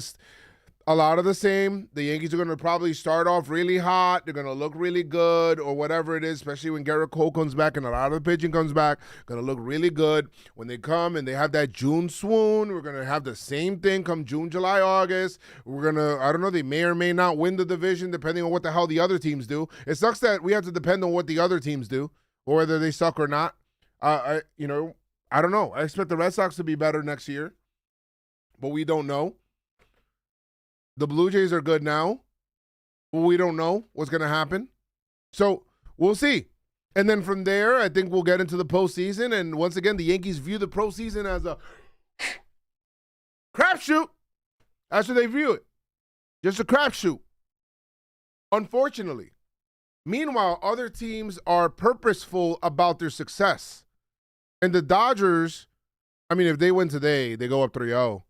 same. The Yankees are going to probably start off really hot. They're going to look really good or whatever it is, especially when Garrett Cole comes back and a lot of the pitching comes back. Going to look really good. When they come and they have that June swoon, we're going to have the same thing come June, July, August. We're going to, I don't know, they may or may not win the division depending on what the hell the other teams do. It sucks that we have to depend on what the other teams do or whether they suck or not. I don't know. I expect the Red Sox to be better next year, but we don't know. The Blue Jays are good now. Well, we don't know what's going to happen. So we'll see. And then from there, I think we'll get into the postseason. And once again, the Yankees view the postseason as a crapshoot. That's what they view it. Just a crapshoot. Unfortunately. Meanwhile, other teams are purposeful about their success. And the Dodgers, if they win today, they go up 3-0.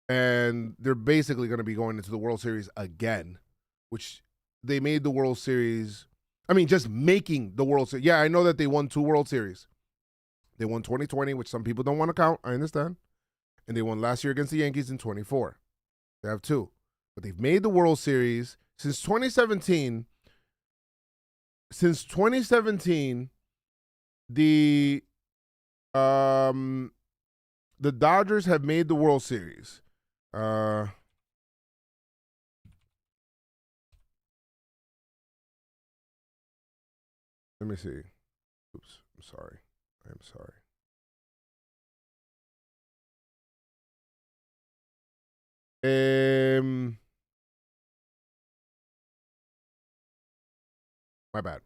And they're basically going to be going into the World Series again, which they made the World Series. Just making the World Series. Yeah, I know that they won 2 World Series. They won 2020, which some people don't want to count. I understand. And they won last year against the Yankees in 24. They have 2. But they've made the World Series since 2017. Since 2017, the Dodgers have made the World Series. Let me see. Oops, I'm sorry. My bad.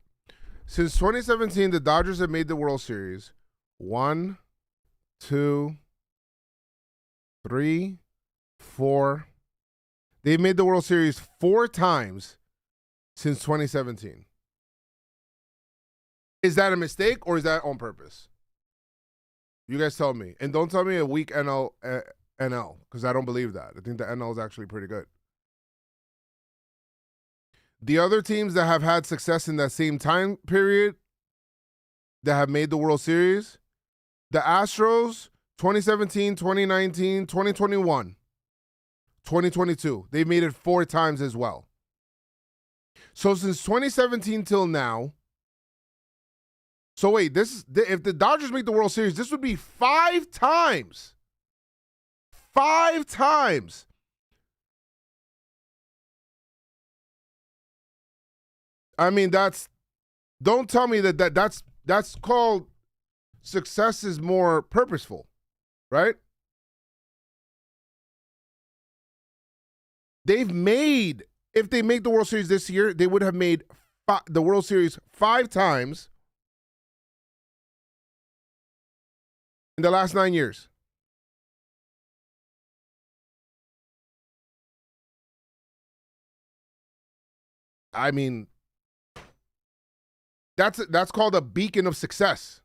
Since 2017, the Dodgers have made the World Series 1, 2, 3, 4. They've made the World Series 4 times since 2017. Is that a mistake or is that on purpose? You guys tell me. And don't tell me a weak NL, because I don't believe that. I think the NL is actually pretty good. The other teams that have had success in that same time period that have made the World Series, the Astros, 2017, 2019, 2021. 2022. They've made it 4 times as well. So since 2017 till now. So wait, if the Dodgers make the World Series, this would be 5 times. 5 times. I mean, don't tell me that's called success is more purposeful, right? If they make the World Series this year, they would have made the World Series 5 times in the last 9 years. I mean, that's called a beacon of success.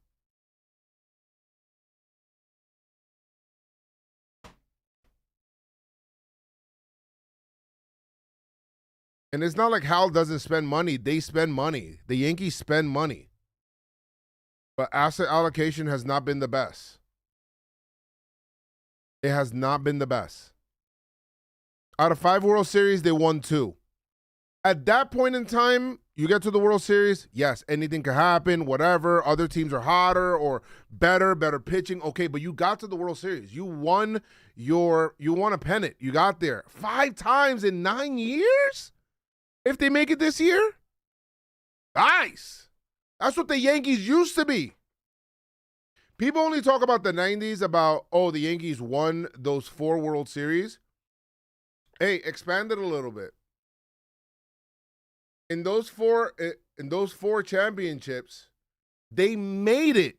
And it's not like Hal doesn't spend money. They spend money. The Yankees spend money. But asset allocation has not been the best. It has not been the best. Out of 5 World Series, they won 2. At that point in time, you get to the World Series, yes, anything could happen, whatever. Other teams are hotter or better pitching. Okay, but you got to the World Series. You won a pennant. You got there 5 times in 9 years? If they make it this year? Nice. That's what the Yankees used to be. People only talk about the 90s about, the Yankees won those 4 World Series. Hey, expand it a little bit. In those 4 championships, they made it.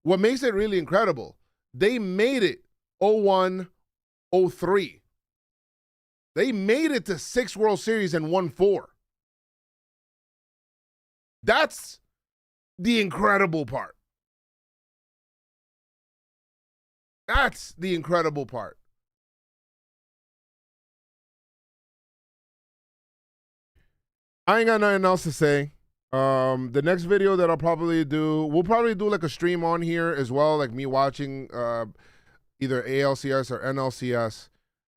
What makes it really incredible, they made it 01, 03. They made it to 6 World Series and won 4. That's the incredible part. That's the incredible part. I ain't got nothing else to say. The next video that I'll probably do, we'll probably do like a stream on here as well, like me watching either ALCS or NLCS.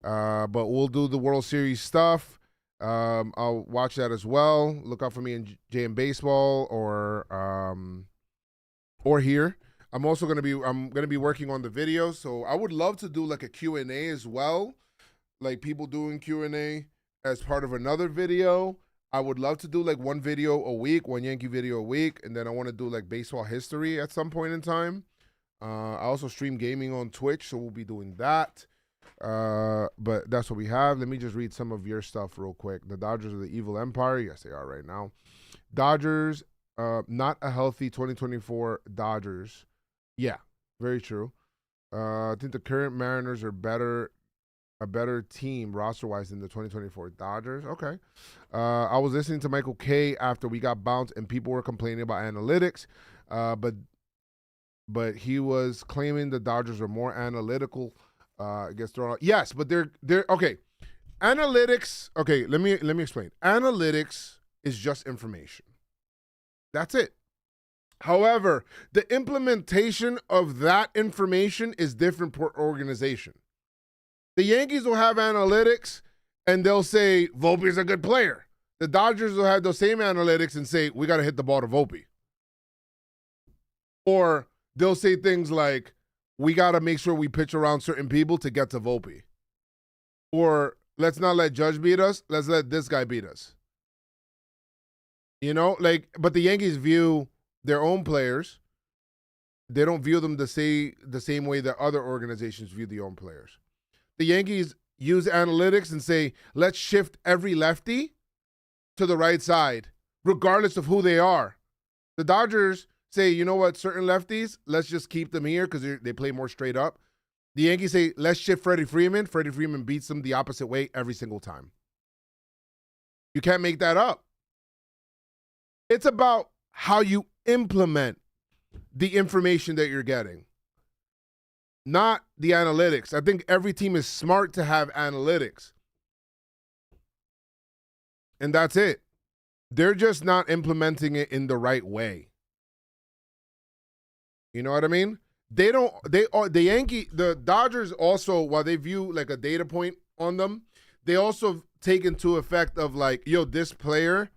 But we'll do the World Series stuff. I'll watch that as well. Look out for me in JM Baseball or here. I'm also gonna be working on the videos, so I would love to do like a Q&A as well, like people doing Q&A as part of another video. I would love to do like one video a week, one Yankee video a week, and then I want to do like baseball history at some point in time. I also stream gaming on Twitch, so we'll be doing that. But that's what we have. Let me just read some of your stuff real quick. The Dodgers are the evil empire. Yes, they are right now. Dodgers, not a healthy 2024 Dodgers. Yeah, very true. I think the current Mariners are a better team roster-wise than the 2024 Dodgers. Okay. I was listening to Michael Kay after we got bounced and people were complaining about analytics, but he was claiming the Dodgers are more analytical. Gets thrown out. Yes, but they're okay. Analytics. Okay, let me explain. Analytics is just information. That's it. However, the implementation of that information is different per organization. The Yankees will have analytics and they'll say Volpe is a good player. The Dodgers will have those same analytics and say we got to hit the ball to Volpe. Or they'll say things like we got to make sure we pitch around certain people to get to Volpe. Or let's not let Judge beat us. Let's let this guy beat us. You know, but the Yankees view their own players. They don't view them the same way that other organizations view their own players. The Yankees use analytics and say, let's shift every lefty to the right side, regardless of who they are. The Dodgers say, you know what, certain lefties, let's just keep them here because they play more straight up. The Yankees say, let's shift Freddie Freeman. Freddie Freeman beats them the opposite way every single time. You can't make that up. It's about how you implement the information that you're getting, not the analytics. I think every team is smart to have analytics. And that's it. They're just not implementing it in the right way. You know what I mean? The Dodgers also, while they view like a data point on them, they also take into effect of like, yo, this player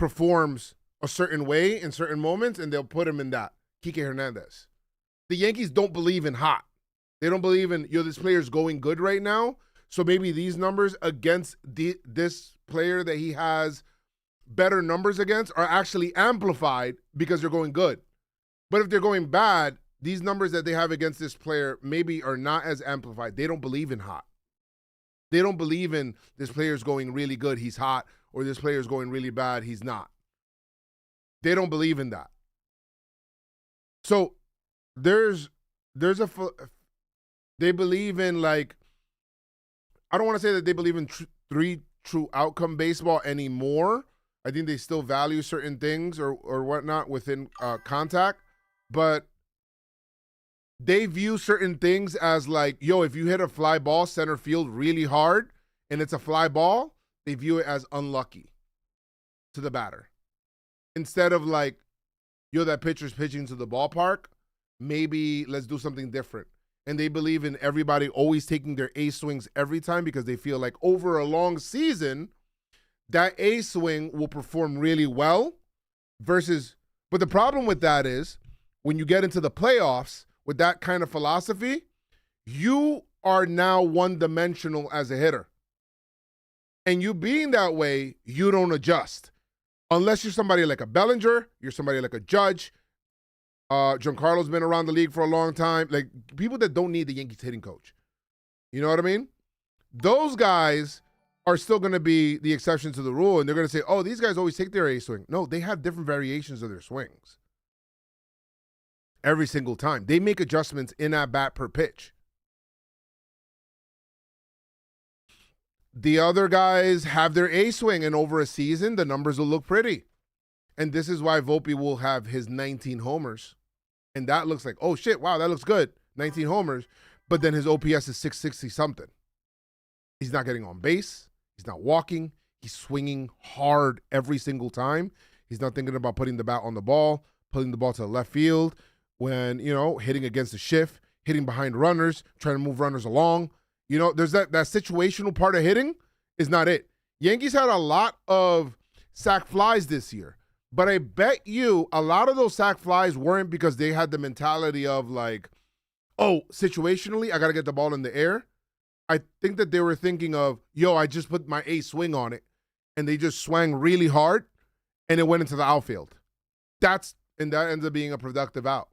performs a certain way in certain moments, and they'll put him in that. Kike Hernandez. The Yankees don't believe in hot. They don't believe in, this player's going good right now, so maybe these numbers against this player that he has better numbers against are actually amplified because they're going good. But if they're going bad, these numbers that they have against this player maybe are not as amplified. They don't believe in hot. They don't believe in this player's going really good, he's hot, or this player's going really bad, he's not. They don't believe in that. So there's they believe in, like, I don't want to say that they believe in three true outcome baseball anymore. I think they still value certain things or whatnot within contact, but they view certain things as like, if you hit a fly ball center field really hard and it's a fly ball, they view it as unlucky to the batter. Instead of like, that pitcher's pitching to the ballpark, maybe let's do something different. And they believe in everybody always taking their A swings every time because they feel like over a long season, that A swing will perform really well but the problem with that is when you get into the playoffs with that kind of philosophy, you are now one-dimensional as a hitter. And you being that way, you don't adjust. Unless you're somebody like a Bellinger, you're somebody like a Judge. Giancarlo's been around the league for a long time. Like, people that don't need the Yankees hitting coach. You know what I mean? Those guys are still going to be the exception to the rule, and they're going to say, oh, these guys always take their A swing. No, they have different variations of their swings. Every single time. They make adjustments in at bat per pitch. The other guys have their A swing, and over a season, the numbers will look pretty. And this is why Volpe will have his 19 homers. And that looks like, oh, shit, wow, that looks good. 19 homers. But then his OPS is 660-something. He's not getting on base. He's not walking. He's swinging hard every single time. He's not thinking about putting the bat on the ball, putting the ball to the left field, when, hitting against the shift, hitting behind runners, trying to move runners along. There's that situational part of hitting is not it. Yankees had a lot of sac flies this year. But I bet you a lot of those sac flies weren't because they had the mentality of like, oh, situationally, I got to get the ball in the air. I think that they were thinking of, I just put my A swing on it. And they just swung really hard and it went into the outfield. And that ends up being a productive out.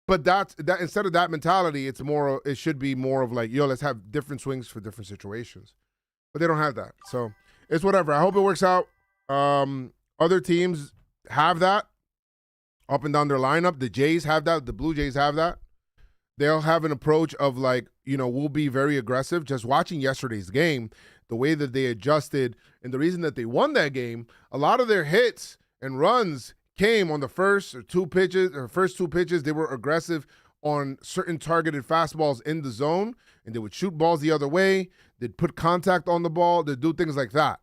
But that instead of that mentality, it should be more of like, let's have different swings for different situations. But they don't have that. So it's whatever. I hope it works out. Other teams have that up and down their lineup. The Jays have that. The Blue Jays have that. They'll have an approach of like, we'll be very aggressive. Just watching yesterday's game, the way that they adjusted and the reason that they won that game, a lot of their hits and runs came on the first two pitches. They were aggressive on certain targeted fastballs in the zone, and they would shoot balls the other way. They'd put contact on the ball. They'd do things like that.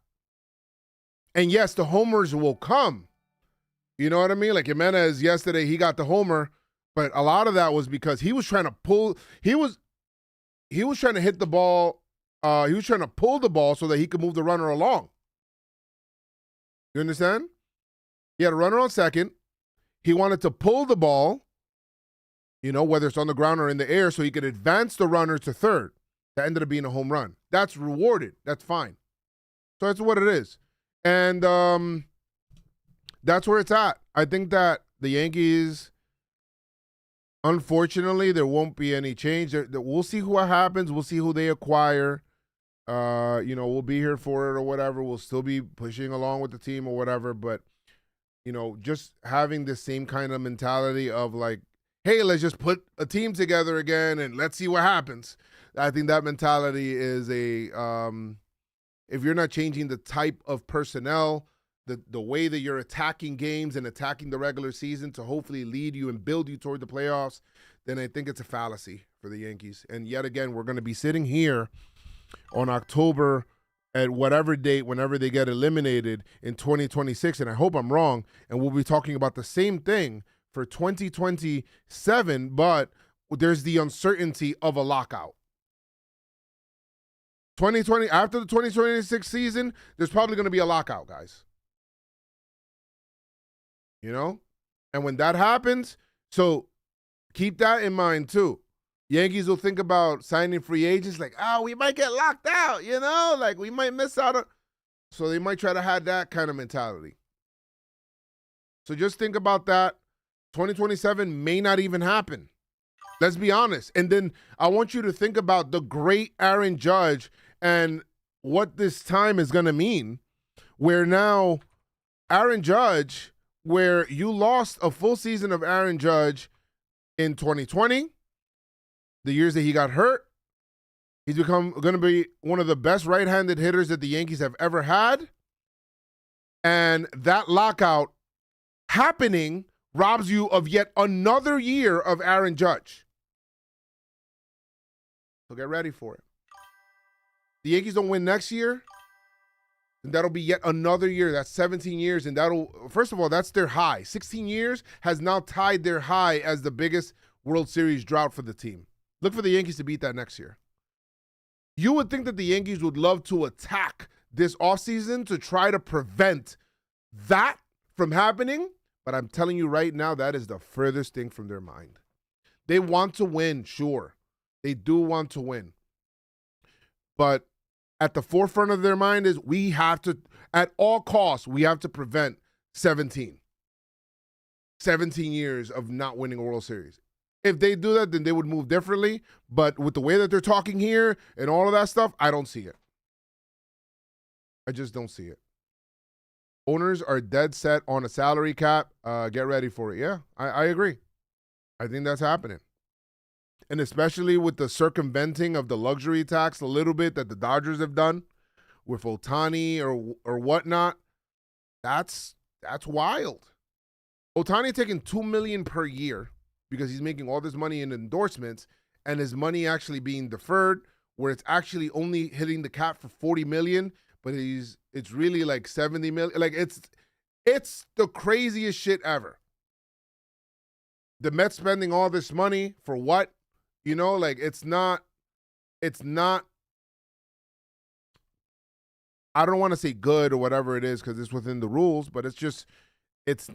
And yes, the homers will come. You know what I mean? Like Jimenez yesterday, he got the homer, but a lot of that was because he was trying to pull. He was trying to hit the ball. He was trying to pull the ball so that he could move the runner along. You understand? He had a runner on second. He wanted to pull the ball, whether it's on the ground or in the air, so he could advance the runner to third. That ended up being a home run. That's rewarded. That's fine. So that's what it is. And that's where it's at. I think that the Yankees, unfortunately, there won't be any change. We'll see what happens. We'll see who they acquire. We'll be here for it or whatever. We'll still be pushing along with the team or whatever. But, just having the same kind of mentality of like, hey, let's just put a team together again and let's see what happens. I think that mentality is if you're not changing the type of personnel, the way that you're attacking games and attacking the regular season to hopefully lead you and build you toward the playoffs, then I think it's a fallacy for the Yankees. And yet again, we're going to be sitting here on October at whatever date, whenever they get eliminated in 2026, and I hope I'm wrong, and we'll be talking about the same thing for 2027, but there's the uncertainty of a lockout. 2020, after the 2026 season, there's probably going to be a lockout, guys. you know? And when that happens, so keep that in mind too. Yankees will think about signing free agents like, we might get locked out, you know? Like, we might miss out on. So they might try to have that kind of mentality. So just think about that. 2027 may not even happen. Let's be honest. And then I want you to think about the great Aaron Judge and what this time is going to mean, where now Aaron Judge, where you lost a full season of Aaron Judge in 2020, the years that he got hurt, he's going to be one of the best right-handed hitters that the Yankees have ever had. And that lockout happening robs you of yet another year of Aaron Judge. So get ready for it. The Yankees don't win next year, and that'll be yet another year. That's 17 years, and first of all, that's their high. 16 years has now tied their high as the biggest World Series drought for the team. Look for the Yankees to beat that next year. You would think that the Yankees would love to attack this offseason to try to prevent that from happening, but I'm telling you right now, that is the furthest thing from their mind. They want to win, sure. They do want to win. But at the forefront of their mind is we have to, at all costs, we have to prevent 17 years of not winning a World Series. If they do that, then they would move differently. But with the way that they're talking here and all of that stuff, I don't see it. I just don't see it. Owners are dead set on a salary cap. Get ready for it. Yeah, I agree. I think that's happening. And especially with the circumventing of the luxury tax a little bit that the Dodgers have done with Ohtani or whatnot, that's wild. Ohtani taking $2 million per year because he's making all this money in endorsements, and his money actually being deferred, where it's actually only hitting the cap for $40 million, but it's really like $70 million. Like it's the craziest shit ever. The Mets spending all this money for what? You know, like it's not, I don't want to say good or whatever it is because it's within the rules, but it's just, it's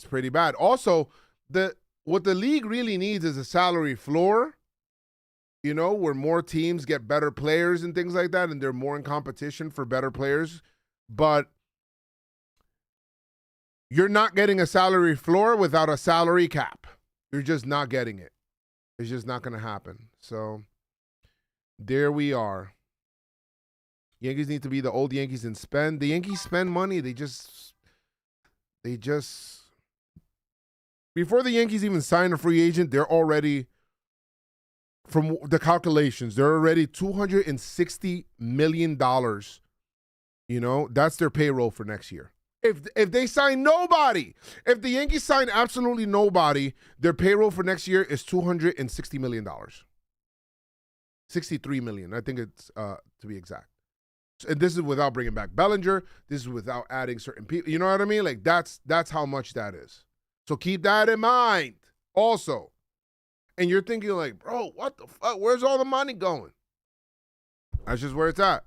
pretty bad. Also, what the league really needs is a salary floor, you know, where more teams get better players and things like that, and they're more in competition for better players. But you're not getting a salary floor without a salary cap. You're just not getting it. It's just not going to happen. So there we are. Yankees need to be the old Yankees and spend. The Yankees spend money. They just before the Yankees even sign a free agent, they're already, from the calculations, they're already $260 million. You know, that's their payroll for next year. If they sign nobody, if the Yankees sign absolutely nobody, their payroll for next year is $260 million. $63 million, I think it's to be exact. And this is without bringing back Bellinger. This is without adding certain people. You know what I mean? Like that's how much that is. So keep that in mind also. And you're thinking like, bro, what the fuck? Where's all the money going? That's just where it's at.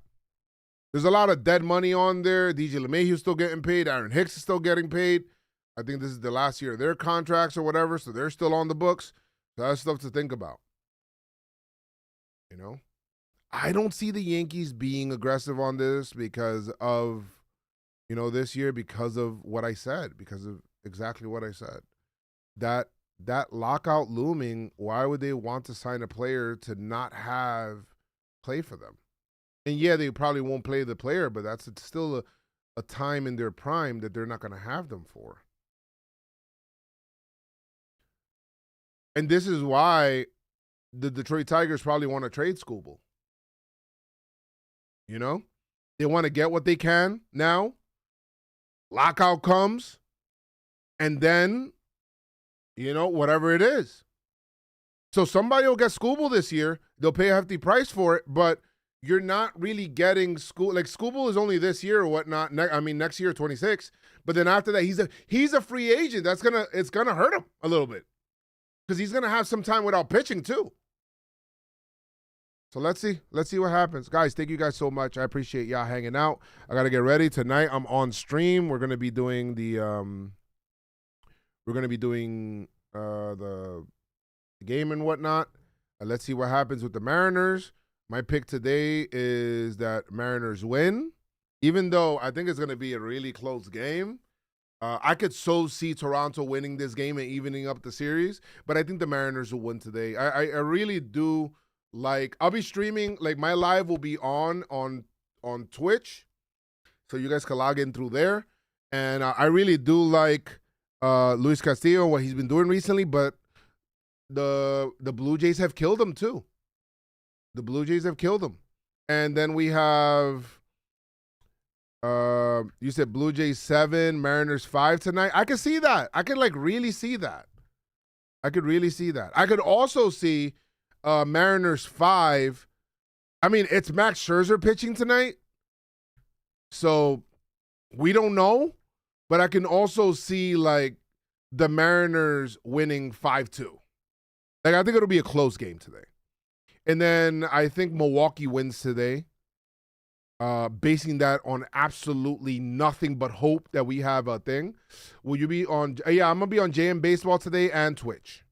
There's a lot of dead money on there. DJ LeMahieu's still getting paid. Aaron Hicks is still getting paid. I think this is the last year of their contracts or whatever, so they're still on the books. So that's stuff to think about. You know? I don't see the Yankees being aggressive on this because of, you know, this year, because of what I said, because of exactly what I said. That lockout looming, why would they want to sign a player to not have play for them? And yeah, they probably won't play the player, but that's still a time in their prime that they're not going to have them for. And this is why the Detroit Tigers probably want to trade Skubal. You know? They want to get what they can now. Lockout comes. And then, you know, whatever it is. So somebody will get Skubal this year. They'll pay a hefty price for it, but you're not really getting Skubal. Like, Skubal is only this year or whatnot. Next year, 26. But then after that, he's a free agent. It's gonna hurt him a little bit because he's gonna have some time without pitching too. So let's see what happens, guys. Thank you guys so much. I appreciate y'all hanging out. I gotta get ready tonight. I'm on stream. We're gonna be doing the We're going to be doing the game and whatnot. Let's see what happens with the Mariners. My pick today is that Mariners win, even though I think it's going to be a really close game. I could so see Toronto winning this game and evening up the series, but I think the Mariners will win today. I really do like. I'll be streaming. Like my live will be on Twitch, so you guys can log in through there. And I really do like Luis Castillo, what he's been doing recently, but the Blue Jays have killed him too. The Blue Jays have killed him. And then we have you said Blue Jays 7, Mariners 5 tonight. I could see that. I could like really see that. I could really see that. I could also see Mariners 5. I mean, it's Max Scherzer pitching tonight. So we don't know, but I can also see like the Mariners winning 5-2. Like I think it'll be a close game today. And then I think Milwaukee wins today. Basing that on absolutely nothing but hope that we have a thing. Will you be on? Yeah, I'm gonna be on JM Baseball today and Twitch.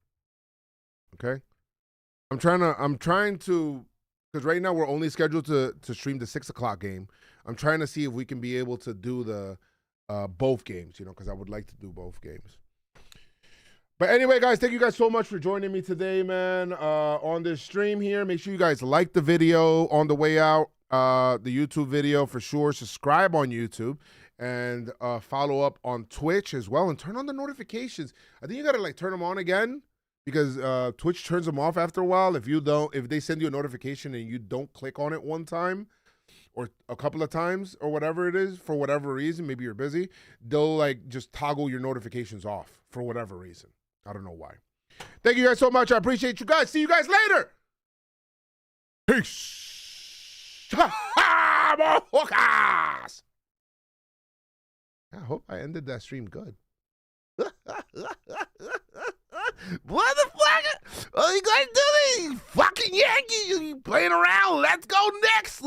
Okay, I'm trying to, because right now we're only scheduled to stream the 6 o'clock game. I'm trying to see if we can be able to do the both games, you know, because I would like to do both games. But anyway, guys, thank you guys so much for joining me today, man, on this stream here. Make sure you guys like the video on the way out. The YouTube video for sure. Subscribe on YouTube and follow up on Twitch as well, and turn on the notifications. I think you gotta like turn them on again, because Twitch turns them off after a while. If they send you a notification and you don't click on it one time or a couple of times or whatever it is, for whatever reason, maybe you're busy, they'll like just toggle your notifications off for whatever reason. I don't know why. Thank you guys so much. I appreciate you guys. See you guys later. Peace. I hope I ended that stream good. Motherfucker! All you gotta do is fucking Yankees. You playing around. Let's go next.